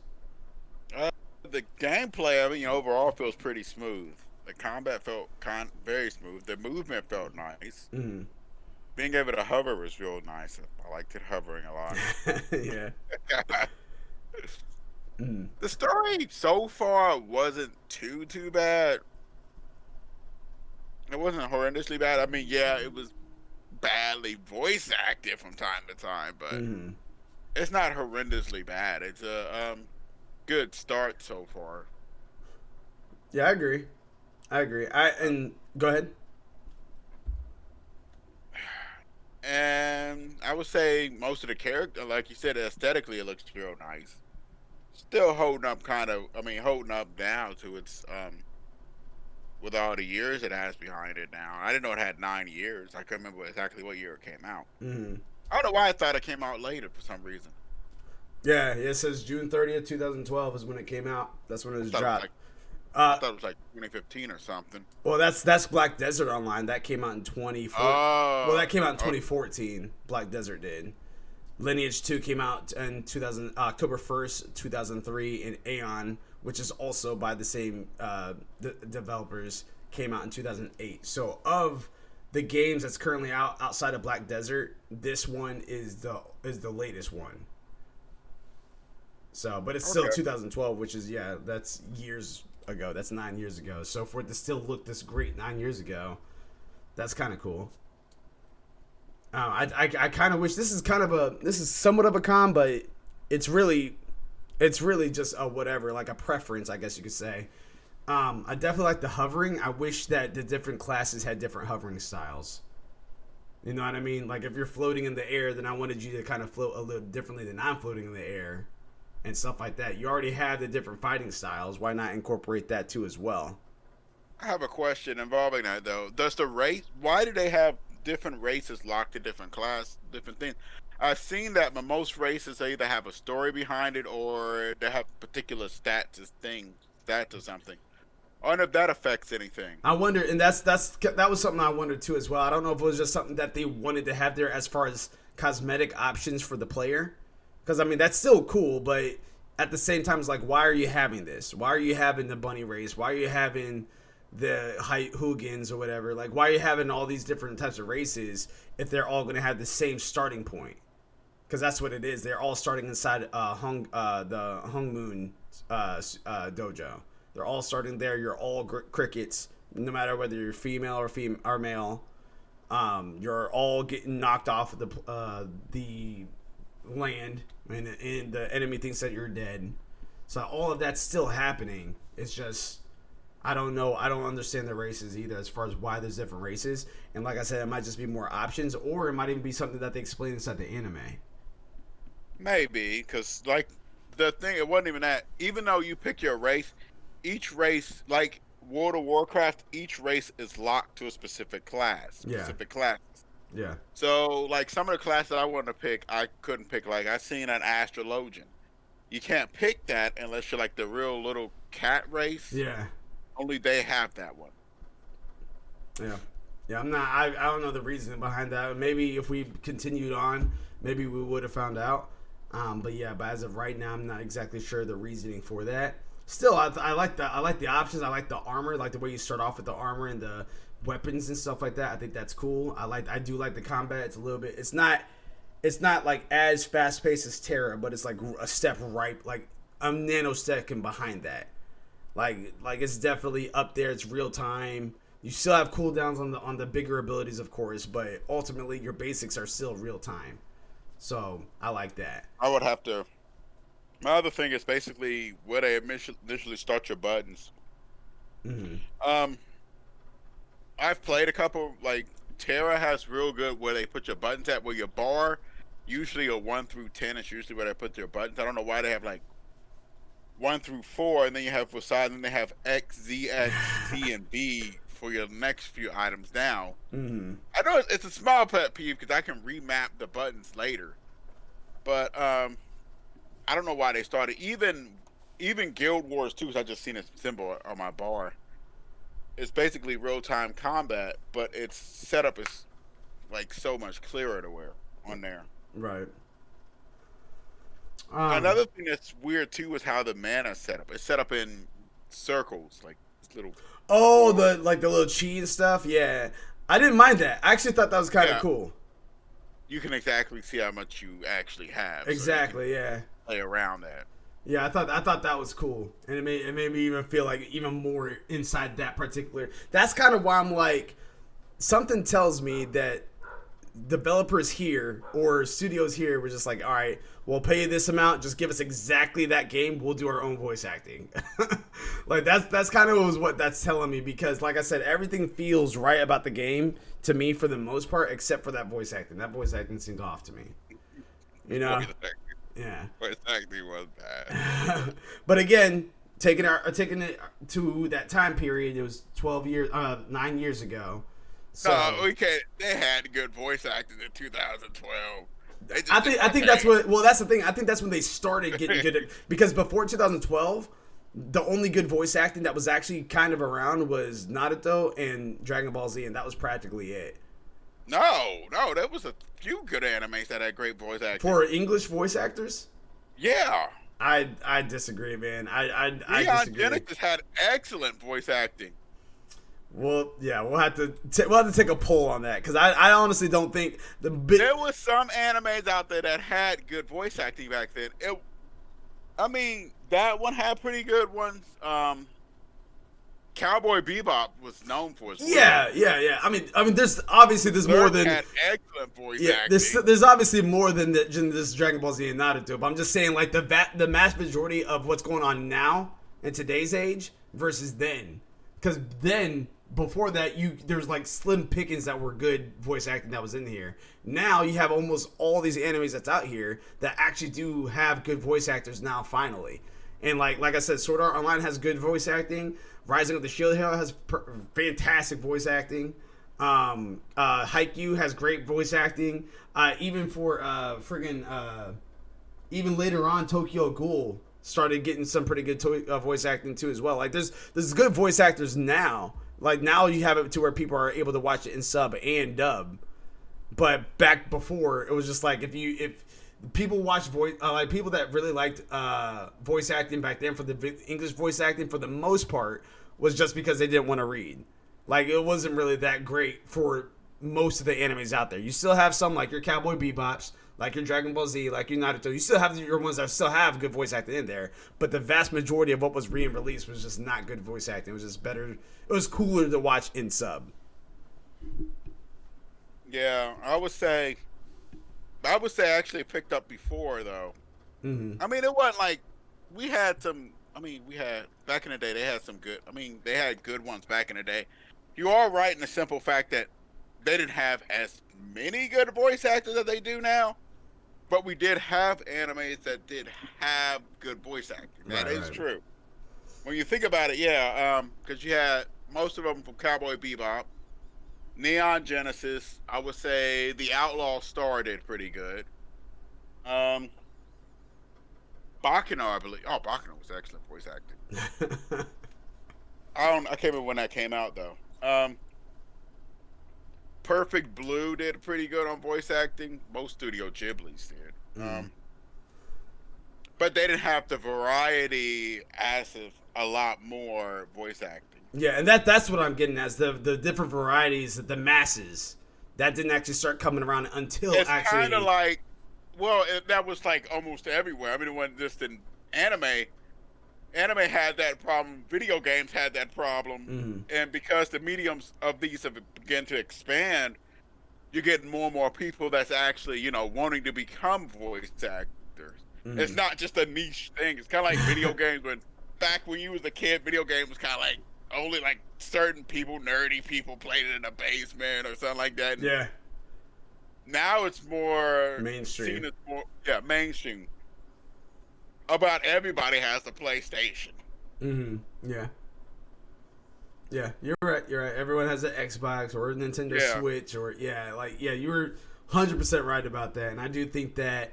The gameplay, I mean, overall feels pretty smooth. The combat felt very smooth. The movement felt nice. Mm-hmm. Being able to hover was real nice. I liked it hovering a lot. Yeah. The story so far wasn't too bad. It wasn't horrendously bad. I mean, yeah, it was badly voice acted from time to time, but it's not horrendously bad. It's a good start so far. Yeah, I agree. And go ahead. And I would say most of the character, like you said, aesthetically it looks real nice. Still holding up down to its with all the years it has behind it now. I didn't know it had 9 years. I couldn't remember exactly what year it came out. Mm-hmm. I don't know why I thought it came out later for some reason. Yeah, it says June 30th, 2012 is when it came out. That's when it was dropped. I thought it was like 2015 or something. Well, that's Black Desert Online. That came out in 2014. Well, that came out in 2014. Black Desert did. Lineage 2 came out in October 1st, 2003, and Aeon, which is also by the same developers, came out in 2008. So of the games that's currently outside of Black Desert, this one is the latest one. So, but it's still 2012, which is, that's years ago. That's 9 years ago. So for it to still look this great 9 years ago, that's kind of cool. I kind of wish this is somewhat of a con, but it's really just a whatever, like a preference, I guess you could say. I definitely like the hovering. I wish that the different classes had different hovering styles. You know what I mean? Like if you're floating in the air, then I wanted you to kind of float a little differently than I'm floating in the air and stuff like that. You already have the different fighting styles. Why not incorporate that too as well? I have a question involving that though. Why do they have different races locked to different things? I've seen that, but most races they either have a story behind it or they have particular stats or something. I wonder if that affects anything. I wonder, and that was something I wondered too as well. I don't know if it was just something that they wanted to have there as far as cosmetic options for the player. Because, I mean, that's still cool, but at the same time, it's like, why are you having this? Why are you having the bunny race? Why are you having the Hoogans or whatever? Like, why are you having all these different types of races if they're all going to have the same starting point? Because that's what it is. They're all starting inside the Hung Moon dojo. They're all starting there. You're all crickets, no matter whether you're female or male. You're all getting knocked off of the land, and the enemy thinks that you're dead. So all of that's still happening. It's just, I don't know. I don't understand the races either as far as why there's different races. And like I said, it might just be more options, or it might even be something that they explain inside the anime. Maybe, because, like, the thing, it wasn't even that. Even though you pick your race, each race, like World of Warcraft, each race is locked to a specific class. Specific classes. Yeah. So, like, some of the classes I wanted to pick, I couldn't pick. Like, I seen an astrologian. You can't pick that unless you're, like, the real little cat race. Yeah. Only they have that one. Yeah. Yeah, I don't know the reason behind that. Maybe if we continued on, maybe we would have found out. But as of right now, I'm not exactly sure the reasoning for that. Still, I like the options. I like the armor, like the way you start off with the armor and the weapons and stuff like that. I think that's cool. I do like the combat. It's a little bit. It's not like as fast paced as Terra, but it's like a step right, like a nanosecond behind that. Like it's definitely up there. It's real time. You still have cooldowns on the bigger abilities, of course, but ultimately your basics are still real time. So I like that. I would have to. My other thing is basically where they initially start your buttons. Mm-hmm. I've played a couple. Like Terra has real good where they put your buttons at. Where your bar, usually a 1 through 10 is usually where they put their buttons. I don't know why they have like 1 through 4, and then you have for side, and then they have X, Z, X, C, and B for your next few items down. Mm-hmm. I know it's a small pet peeve because I can remap the buttons later, but I don't know why they started. Even Guild Wars 2, because I just seen a symbol on my bar. It's basically real-time combat, but its setup is like so much clearer to wear on there. Right. Another thing that's weird too is how the mana set up. It's set up in circles, like little. Oh, the little chi and stuff. Yeah, I didn't mind that. I actually thought that was kind of cool. You can exactly see how much you actually have. Exactly. So yeah. Play around that. Yeah, I thought that was cool, and it made me even feel like even more inside that particular. That's kind of why I'm like, something tells me that developers here or studios here were just like, all right, we'll pay you this amount, just give us exactly that game, we'll do our own voice acting. Like that's kind of what that's telling me, because like I said, everything feels right about the game to me for the most part, except for that voice acting. That voice acting seemed off to me, you know. Yeah, voice acting was bad. But again, taking it to that time period, it was 9 years ago. So, no, we can't. They had good voice acting in 2012. I think that's what. Well, that's the thing. I think that's when they started getting good at, because before 2012, the only good voice acting that was actually kind of around was Naruto and Dragon Ball Z, and that was practically it. No, there was a few good animes that had great voice acting. For English voice actors? Yeah. I disagree, man. I disagree. Genesis had excellent voice acting. Well, yeah, we'll have to take a poll on that, because I honestly don't think there was some animes out there that had good voice acting back then. I mean, that one had pretty good ones. Cowboy Bebop was known for his voice acting. Yeah. I mean, there's more than had excellent voice acting. There's obviously more than this Dragon Ball Z and Naruto. But I'm just saying, like the mass majority of what's going on now in today's age versus then, because then. Before that, there's like slim pickings that were good voice acting that was in here. Now you have almost all these animes that's out here that actually do have good voice actors now, finally. And like I said, Sword Art Online has good voice acting. Rising of the Shield Hero has fantastic voice acting. Haikyuu has great voice acting. Even for even later on, Tokyo Ghoul started getting some pretty good voice acting too as well. Like there's good voice actors now. Like now you have it to where people are able to watch it in sub and dub. But back before, it was just like if people watch voice, like people that really liked voice acting back then, for the English voice acting for the most part was just because they didn't want to read. Like it wasn't really that great for most of the animes out there. You still have some like your Cowboy Bebops, like your Dragon Ball Z, like your Naruto. You still have your ones that still have good voice acting in there, but the vast majority of what was re-released was just not good voice acting. It was just better. It was cooler to watch in sub. Yeah, I would say I would say actually picked up before though. Mm-hmm. I mean, it wasn't like we had some. I mean, we had back in the day. They had some good. I mean, they had good ones back in the day. You are right in the simple fact that they didn't have as many good voice actors as they do now. But we did have animes that did have good voice acting. That is true. When you think about it, yeah, because you had most of them from Cowboy Bebop, Neon Genesis. I would say the Outlaw Star did pretty good. Bakano, I believe. Oh, Bakano was excellent voice acting. I can't remember when that came out though. Perfect Blue did pretty good on voice acting. Most Studio Ghibli's did. But they didn't have the variety as of a lot more voice acting. Yeah, and that's what I'm getting as the different varieties, the masses that didn't actually start coming around until it's actually. It's kind of like, well, that was like almost everywhere. I mean, it wasn't just in anime. Anime had that problem. Video games had that problem, and because the mediums of these have begun to expand, you're getting more and more people that's actually, wanting to become voice actors. It's not just a niche thing. It's kind of like video games. Back when you was a kid, video games was kind of like only like certain people, nerdy people, played it in a basement or something like that. Yeah. Now it's more mainstream. Mainstream. About everybody has a PlayStation. Yeah. Yeah, you're right. You're right. Everyone has an Xbox or a Nintendo Switch or you were 100% right about that. And I do think that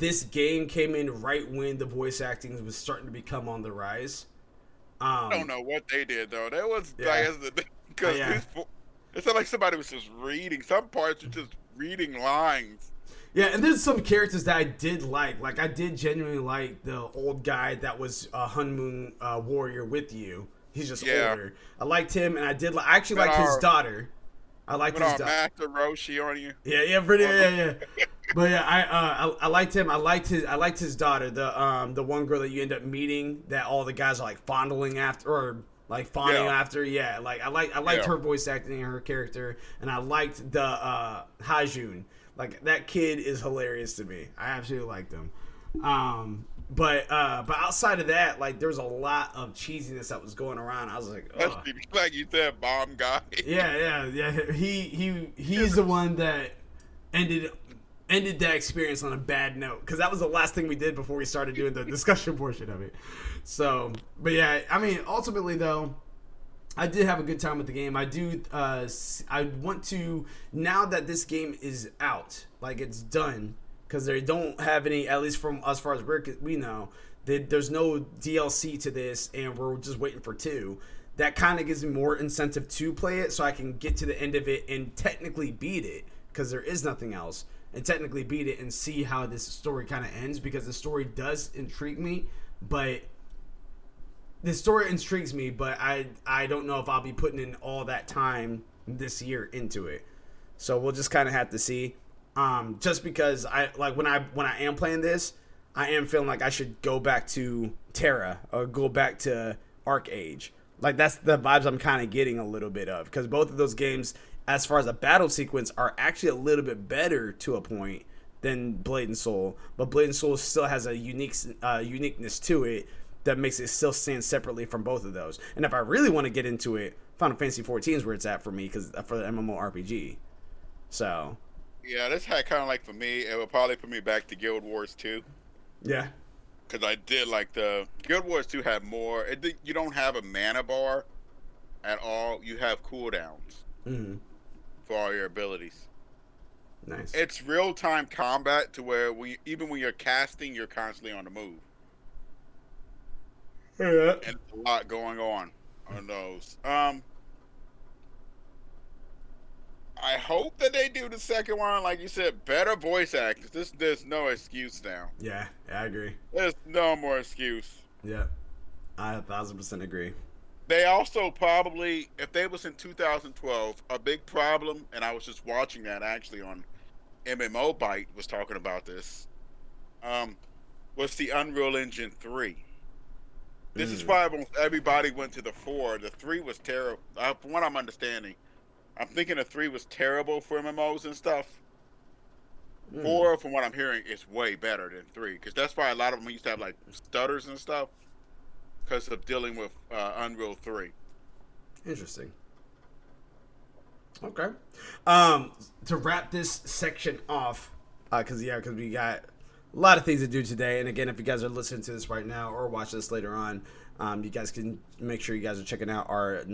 this game came in right when the voice acting was starting to become on the rise. I don't know what they did though. That was because it's not like somebody was just reading. Some parts were just reading lines. Yeah, and there's some characters that I did like. Like, I did genuinely like the old guy that was a Hunmoon warrior with you. He's just older. I liked him, and I actually liked his daughter. I liked his daughter. Master Roshi on you. Yeah, pretty. Yeah. But yeah, I liked him. I liked his daughter, the one girl that you end up meeting that all the guys are like fondling after or like fawning after. Yeah, like I liked her voice acting and her character, and I liked the Hajun. Like, that kid is hilarious to me. I absolutely liked him. But outside of that, like, there was a lot of cheesiness that was going around. I was like, oh. Like you said, bomb guy. Yeah. He's the one that ended that experience on a bad note, because that was the last thing we did before we started doing the discussion portion of it. So, but yeah, I mean, ultimately though, I did have a good time with the game. I do. I want to, now that this game is out, like it's done, because they don't have any, at least from as far as we know, there's no DLC to this, and we're just waiting for 2. That kind of gives me more incentive to play it, so I can get to the end of it and technically beat it, because there is nothing else, and technically beat it and see how this story kind of ends, because the story does intrigue me, but. The story intrigues me, but I don't know if I'll be putting in all that time this year into it. So we'll just kind of have to see. Just because when I am playing this, I am feeling like I should go back to Terra or go back to Arc Age. Like, that's the vibes I'm kind of getting a little bit of, because both of those games, as far as a battle sequence, are actually a little bit better to a point than Blade and Soul. But Blade and Soul still has a uniqueness to it that makes it still stand separately from both of those. And if I really want to get into it, Final Fantasy 14 is where it's at for me, because for the MMORPG. So. Yeah, this had kind of like, for me, it would probably put me back to Guild Wars 2. Yeah. Because I did like the Guild Wars 2 had more. You don't have a mana bar at all. You have cooldowns for all your abilities. Nice. It's real-time combat to where even when you're casting, you're constantly on the move. Yeah. And a lot going on those. I hope that they do the second one, like you said, better voice actors. There's no excuse now. Yeah, I agree. There's no more excuse. Yeah, I 1,000% agree. They also probably, if they was in 2012, a big problem, and I was just watching that actually on MMO Byte was talking about this, was the Unreal Engine 3. This is why almost everybody went to the 4. The 3 was terrible. From what I'm understanding, I'm thinking the 3 was terrible for MMOs and stuff. 4, from what I'm hearing, is way better than 3, because that's why a lot of them used to have like stutters and stuff because of dealing with Unreal 3. Interesting. Okay. To wrap this section off, because we got a lot of things to do today. And again, if you guys are listening to this right now or watch this later on, you guys can make sure you guys are checking out our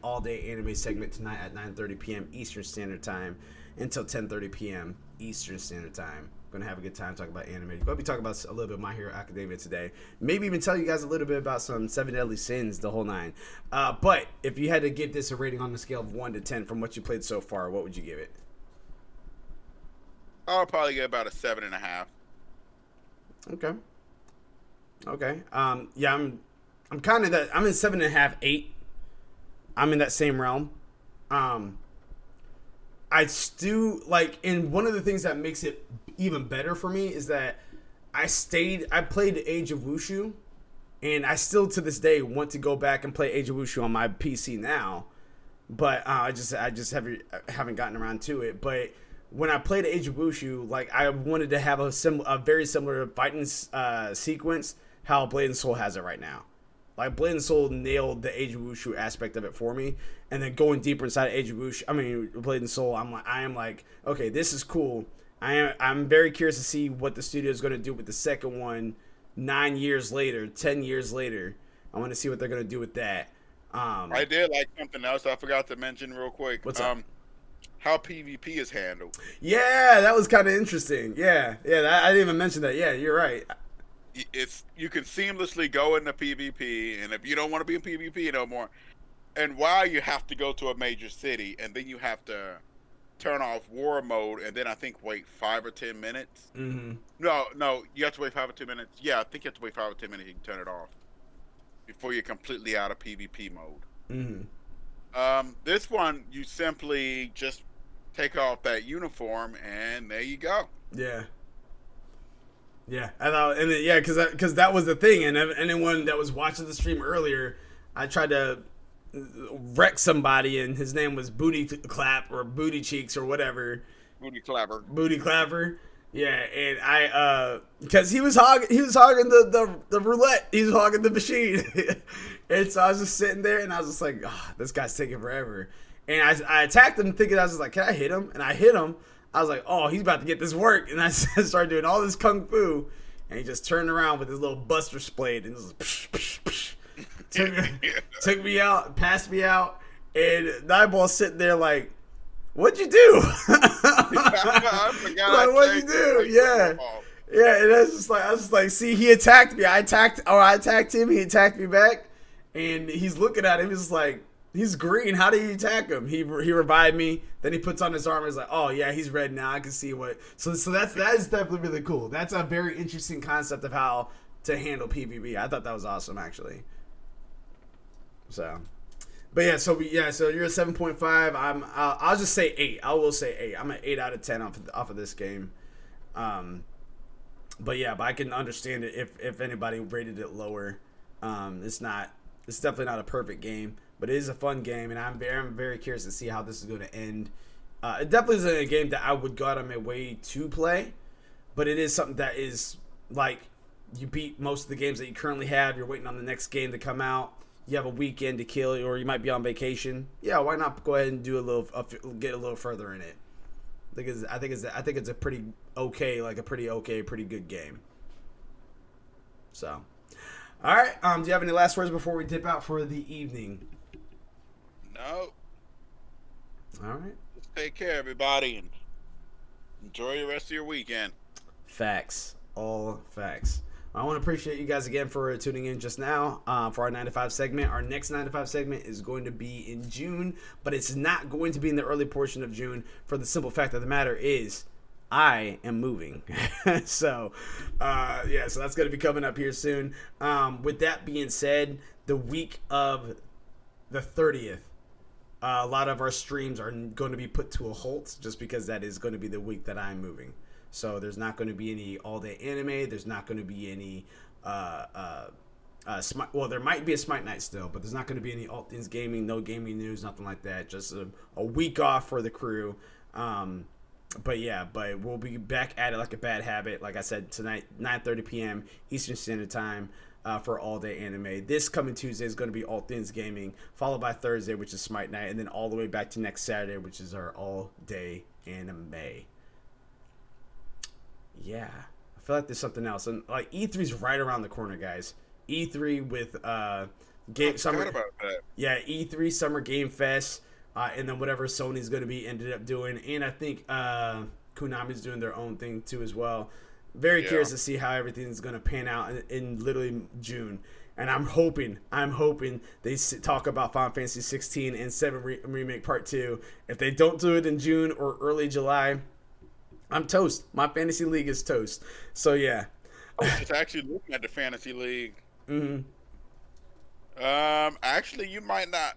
all-day anime segment tonight at 9:30 p.m. Eastern Standard Time until 10:30 p.m. Eastern Standard Time. Gonna have a good time talking about anime. We'll be talking about a little bit of My Hero Academia today. Maybe even tell you guys a little bit about some 7 Deadly Sins, the whole 9. But if you had to give this a rating on the scale of 1 to 10 from what you played so far, what would you give it? I'll probably get about a 7.5. Okay. Yeah, I'm kind of that. I'm in 7.5, 8. I'm in that same realm. I still like, and one of the things that makes it even better for me is that I played Age of Wushu, and I still to this day want to go back and play Age of Wushu on my PC now, but I just haven't gotten around to it. But when I played Age of Wushu, like I wanted to have a very similar fighting sequence how Blade and Soul has it right now. Like Blade and Soul nailed the Age of Wushu aspect of it for me, and then going deeper inside of Age of Wushu, Blade and Soul, I am like, okay, this is cool. I'm very curious to see what the studio is going to do with the second one 9 years later, 10 years later. I want to see what they're going to do with that. I did like something else I forgot to mention real quick. What's up? How PvP is handled. Yeah, that was kind of interesting. Yeah, I didn't even mention that. Yeah, you're right. You can seamlessly go into PvP, and if you don't want to be in PvP no more, and while you have to go to a major city, and then you have to turn off war mode, and then I think wait 5 or 10 minutes. Mm-hmm. No, you have to wait 5 or 10 minutes. Yeah, I think you have to wait 5 or 10 minutes. You can turn it off before you're completely out of PvP mode. Mm-hmm. This one, you simply just take off that uniform, and there you go. Yeah. Yeah, I thought, and then, yeah, because that was the thing, and anyone that was watching the stream earlier, I tried to wreck somebody, and his name was Booty Clap or Booty Cheeks or whatever. Booty Clapper. Yeah, and I because he was hogging the roulette, he was hogging the machine, and so I was just sitting there, and I was just like, oh, this guy's taking forever, and I attacked him thinking, I was just like, can I hit him? And I hit him. I was like, oh, he's about to get this work. And I started doing all this kung fu. And he just turned around with his little buster blade and just psh, psh, psh. Took me out, passed me out. And Nightball's sitting there like, what'd you do? I forgot. Like, what'd you do? Yeah. Yeah, and I was just like, see, he attacked me. I attacked him. He attacked me back. And he's looking at him. He's like, he's green. How do you attack him? He revived me. Then he puts on his armor. He's like, oh yeah, he's red now. I can see what. So that is definitely really cool. That's a very interesting concept of how to handle PvP. I thought that was awesome actually. So, but yeah, so you're a 7.5. I'll just say 8. I will say 8. I'm an 8 out of 10 off of this game. But I can understand it if anybody rated it lower. It's definitely not a perfect game. But it is a fun game, and I'm very curious to see how this is going to end. It definitely isn't a game that I would go out of my way to play, but it is something that is like you beat most of the games that you currently have. You're waiting on the next game to come out. You have a weekend to kill, or you might be on vacation. Yeah, why not go ahead and do get a little further in it? I think it's a pretty good game. So, all right. Do you have any last words before we dip out for the evening? No. All right. Just take care, everybody, and enjoy the rest of your weekend. Facts. All facts. I want to appreciate you guys again for tuning in just now for our 9 to 5 segment. Our next 9 to 5 segment is going to be in June, but it's not going to be in the early portion of June for the simple fact of the matter is I am moving. So that's going to be coming up here soon. With that being said, the week of the 30th, a lot of our streams are going to be put to a halt just because that is going to be the week that I'm moving. So there's not going to be any all-day anime. There's not going to be any there might be a Smite Night still, but there's not going to be any All Things Gaming, no gaming news, nothing like that. Just a week off for the crew. but we'll be back at it like a bad habit. Like I said, tonight, 9:30 p.m. Eastern Standard Time for All Day Anime. This coming Tuesday is going to be All Things Gaming, followed by Thursday, which is Smite Night, and then all the way back to next Saturday, which is our All Day Anime. Yeah, I feel like there's something else, and like E3's right around the corner, guys. E3 with game summer. About that. Yeah, E3 Summer Game Fest. And then whatever Sony's going to be ended up doing. And I think Konami's doing their own thing too as well. Very curious to see how everything's going to pan out in literally June. And I'm hoping they talk about Final Fantasy 16 and 7 Remake Part 2. If they don't do it in June or early July, I'm toast. My fantasy league is toast. So yeah. I was just actually looking at the fantasy league. Mm-hmm. Actually, you might not.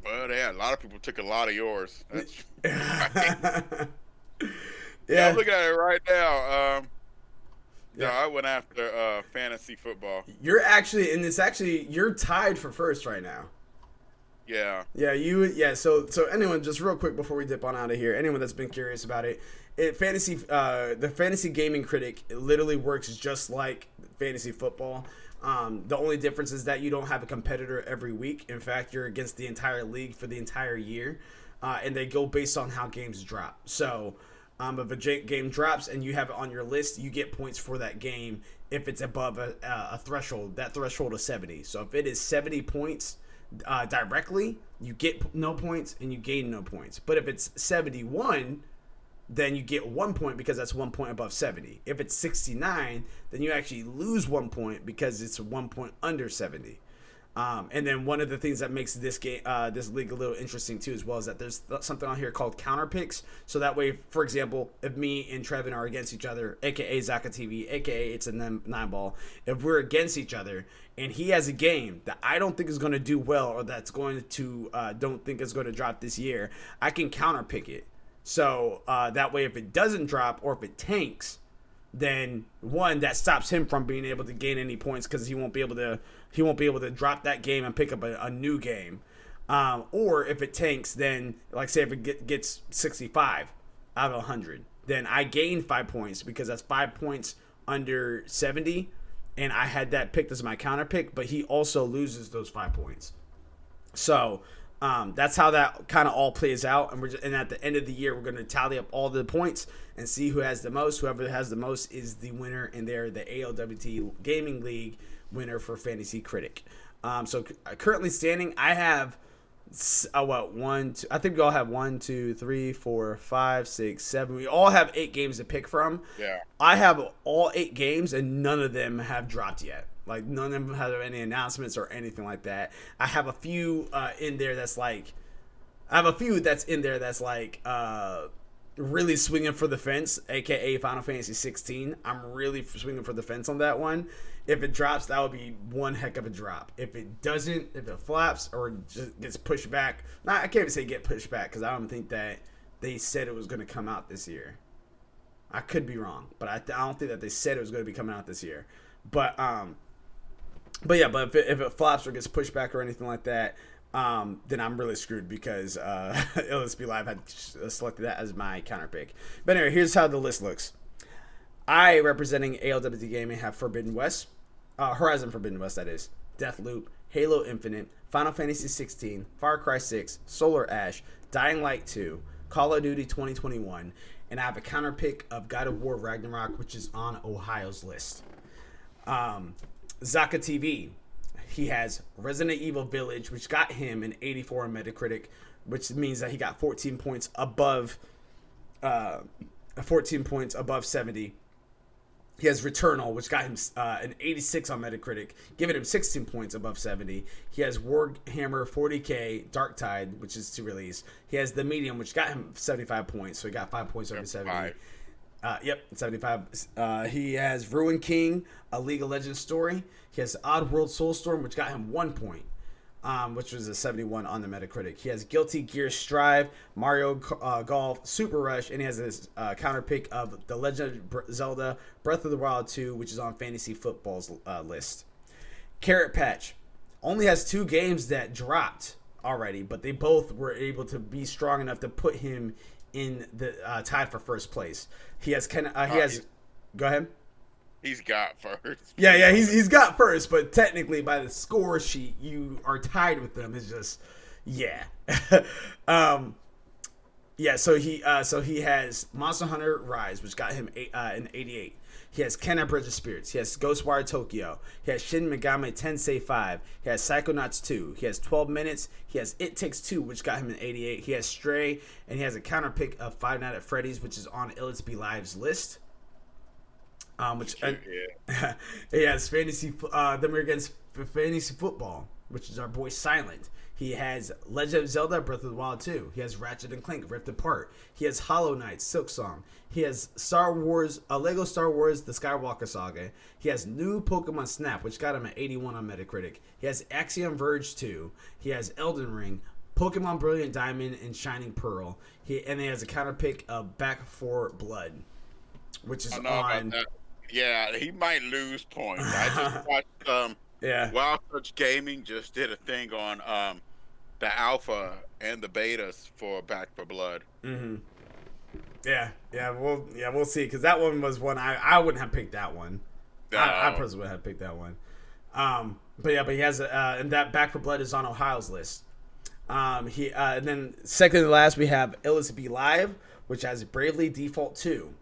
Well, yeah, a lot of people took a lot of yours. That's right. Yeah, I'm looking at it right now. I went after fantasy football. You're tied for first right now. Yeah. Yeah, so anyone, just real quick before we dip on out of here, anyone that's been curious about it, the fantasy gaming critic literally works just like fantasy football. The only difference is that you don't have a competitor every week. In fact, you're against the entire league for the entire year, and they go based on how games drop. So if a game drops and you have it on your list, you get points for that game if it's above a threshold. That threshold is 70. So if it is 70 points directly, you get no points and you gain no points. But if it's 71, then you get 1 point because that's 1 point above 70. If it's 69, then you actually lose 1 point because it's 1 point under 70. And then one of the things that makes this game, this league a little interesting too, as well, is that there's something on here called counter picks. So that way, for example, if me and Trevin are against each other, aka Zaka TV, aka Itsthenineball, if we're against each other and he has a game that I don't think is going to do well or that's going to don't think is going to drop this year, I can counter pick it. So that way, if it doesn't drop or if it tanks, then one, that stops him from being able to gain any points because he won't be able to drop that game and pick up a new game. Or if it tanks, then like say if it gets 65 out of 100, then I gain 5 points because that's 5 points under 70, and I had that picked as my counter pick, but he also loses those 5 points. So that's how that kind of all plays out, and at the end of the year, we're going to tally up all the points and see who has the most. Whoever has the most is the winner, and they're the ALWT Gaming League winner for Fantasy Critic. So currently standing, I have I think we all have 1, 2, 3, 4, 5, 6, 7. We all have 8 games to pick from. Yeah. I have all 8 games, and none of them have dropped yet. Like, none of them have any announcements or anything like that. I have a few in there that's like, really swinging for the fence, aka Final Fantasy 16. I'm really swinging for the fence on that one. If it drops, that would be one heck of a drop. If it doesn't, if it flaps or just gets pushed back, I can't even say get pushed back because I don't think that they said it was going to come out this year. I could be wrong, but I don't think that they said it was going to be coming out this year. But if it flops or gets pushed back or anything like that, then I'm really screwed because LSP Live had selected that as my counter pick. But anyway, here's how the list looks. I, representing ALWT Gaming, have Forbidden West, Horizon Forbidden West, that is, Deathloop, Halo Infinite, Final Fantasy 16, Far Cry 6, Solar Ash, Dying Light 2, Call of Duty 2021, and I have a counter pick of God of War Ragnarok, which is on Ohio's list. Zaka TV, he has Resident Evil Village, which got him an 84 on Metacritic, which means that he got 14 points above 70. He has Returnal, which got him an 86 on Metacritic, giving him 16 points above 70. He has Warhammer 40k Darktide, which is to release. He has The Medium, which got him 75 points, so he got 5 points over 70. 75. He has Ruin King, a League of Legends story. He has Oddworld Soulstorm, which got him 1 point, which was a 71 on the Metacritic. He has Guilty Gear Strive, Mario Golf, Super Rush, and he has this counter pick of The Legend of Zelda, Breath of the Wild 2, which is on Fantasy Football's list. Carrot Patch only has 2 games that dropped already, but they both were able to be strong enough to put him in the tied for first place. He has go ahead. He's got first. Yeah, he's got first, but technically by the score sheet, you are tied with them. It's just, yeah. So he has Monster Hunter Rise, which got him an 88. He has Kenna Bridge of Spirits. He has Ghostwire Tokyo. He has Shin Megami Tensei 5. He has Psychonauts 2. He has 12 Minutes. He has It Takes Two, which got him an 88. He has Stray, and he has a counter pick of Five Nights at Freddy's, which is on Let's Be Live's list. He has Fantasy. Then we're against Fantasy Football, which is our boy Silent. He has Legend of Zelda Breath of the Wild 2. He has Ratchet and Clank Rift Apart. He has Hollow Knight Silksong. He has Lego Star Wars The Skywalker Saga. He has new Pokemon Snap, which got him an 81 on Metacritic. He has Axiom Verge 2. He has Elden Ring, Pokemon Brilliant Diamond, and Shining Pearl. And he has a counter pick of Back 4 Blood, which is on. Yeah, he might lose points. I just watched Wild Touch Gaming just did a thing on the alpha and the betas for Back 4 Blood. Mm-hmm. We'll see, because that one was one I wouldn't have picked that one. No. I personally wouldn't have picked that one. But he has and that Back 4 Blood is on Ohio's list. And then second to last we have Let's Be Live, which has Bravely Default 2.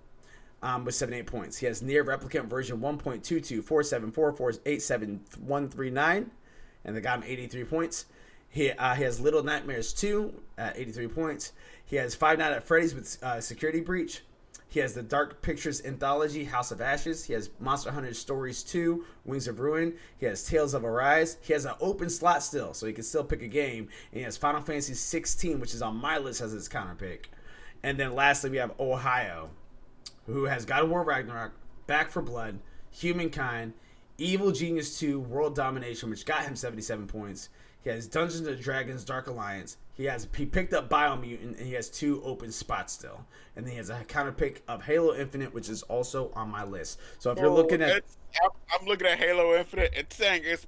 With 78 points. He has Near Replicant version 1.224744871139, and they got him 83 points. He has Little Nightmares 2 at 83 points. He has Five Nights at Freddy's with Security Breach. He has the Dark Pictures Anthology House of Ashes. He has Monster Hunter Stories 2 Wings of Ruin. He has Tales of Arise. He has an open slot still, so he can still pick a game. And he has Final Fantasy 16, which is on my list as his counter pick. And then lastly, we have Ohio, who has God of War Ragnarok, Back 4 Blood, Humankind, Evil Genius 2, World Domination, which got him 77 points. He has Dungeons & Dragons Dark Alliance. He picked up Biomutant, and he has 2 open spots still. And then he has a counter pick of Halo Infinite, which is also on my list. So if you're looking at... I'm looking at Halo Infinite. It's saying it's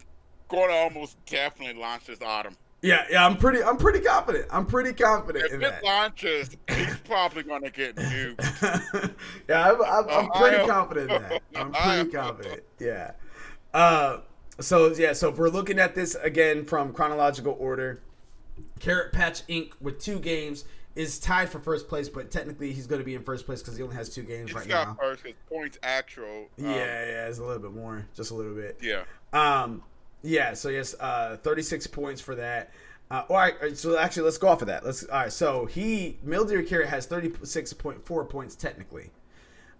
going to almost definitely launch this autumn. Yeah, I'm pretty confident. I'm pretty confident in that. If it launches, he's probably going to get nuked. Yeah, I'm pretty confident in that. I'm pretty confident. Yeah. So if we're looking at this again from chronological order, Carrot Patch Inc. with 2 games is tied for first place, but technically he's going to be in first place because he only has 2 games right now. He's got first because points actual. It's a little bit more, just a little bit. Yeah. So he has 36 points for that. All right, so actually, let's go off of that. So Mildeer Carrot has 36.4 points technically.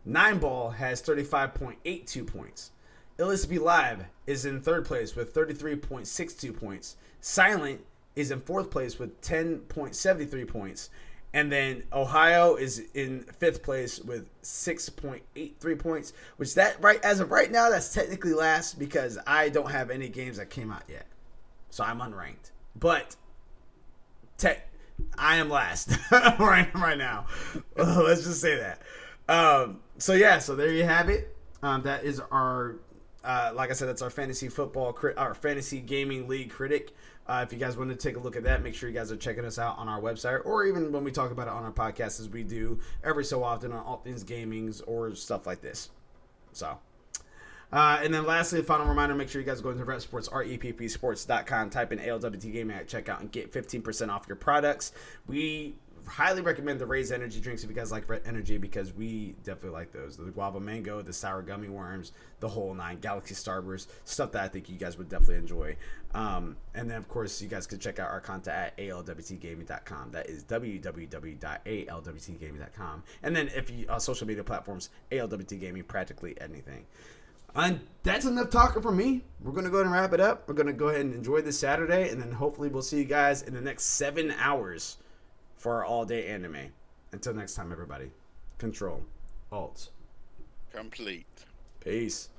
9ball has 35.82 points. Let's Be Live is in third place with 33.62 points. Silent is in fourth place with 10.73 points. And then Ohio is in fifth place with 6.83 points, which as of right now, that's technically last because I don't have any games that came out yet. So I'm unranked. But I am last right now. Let's just say that. So there you have it. That is our, like I said, that's our fantasy football, our fantasy gaming league critic. If you guys want to take a look at that, make sure you guys are checking us out on our website, or even when we talk about it on our podcast, as we do every so often on All Things Gamings or stuff like this. So, and then lastly, a final reminder, make sure you guys go into RepSports, REPPsports.com, type in ALWT Gaming at checkout and get 15% off your products. We highly recommend the Raise Energy drinks if you guys like energy, because we definitely like those. The guava mango, the sour gummy worms, the whole 9, Galaxy Starburst, stuff that I think you guys would definitely enjoy. And then, of course, you guys can check out our content at alwtgaming.com. That is www.alwtgaming.com. And then if you social media platforms, ALWT Gaming, practically anything. And that's enough talking from me. We're going to go ahead and wrap it up. We're going to go ahead and enjoy this Saturday, and then hopefully we'll see you guys in the next 7 hours for our all-day anime. Until next time, everybody. Control. Alt. Complete. Peace.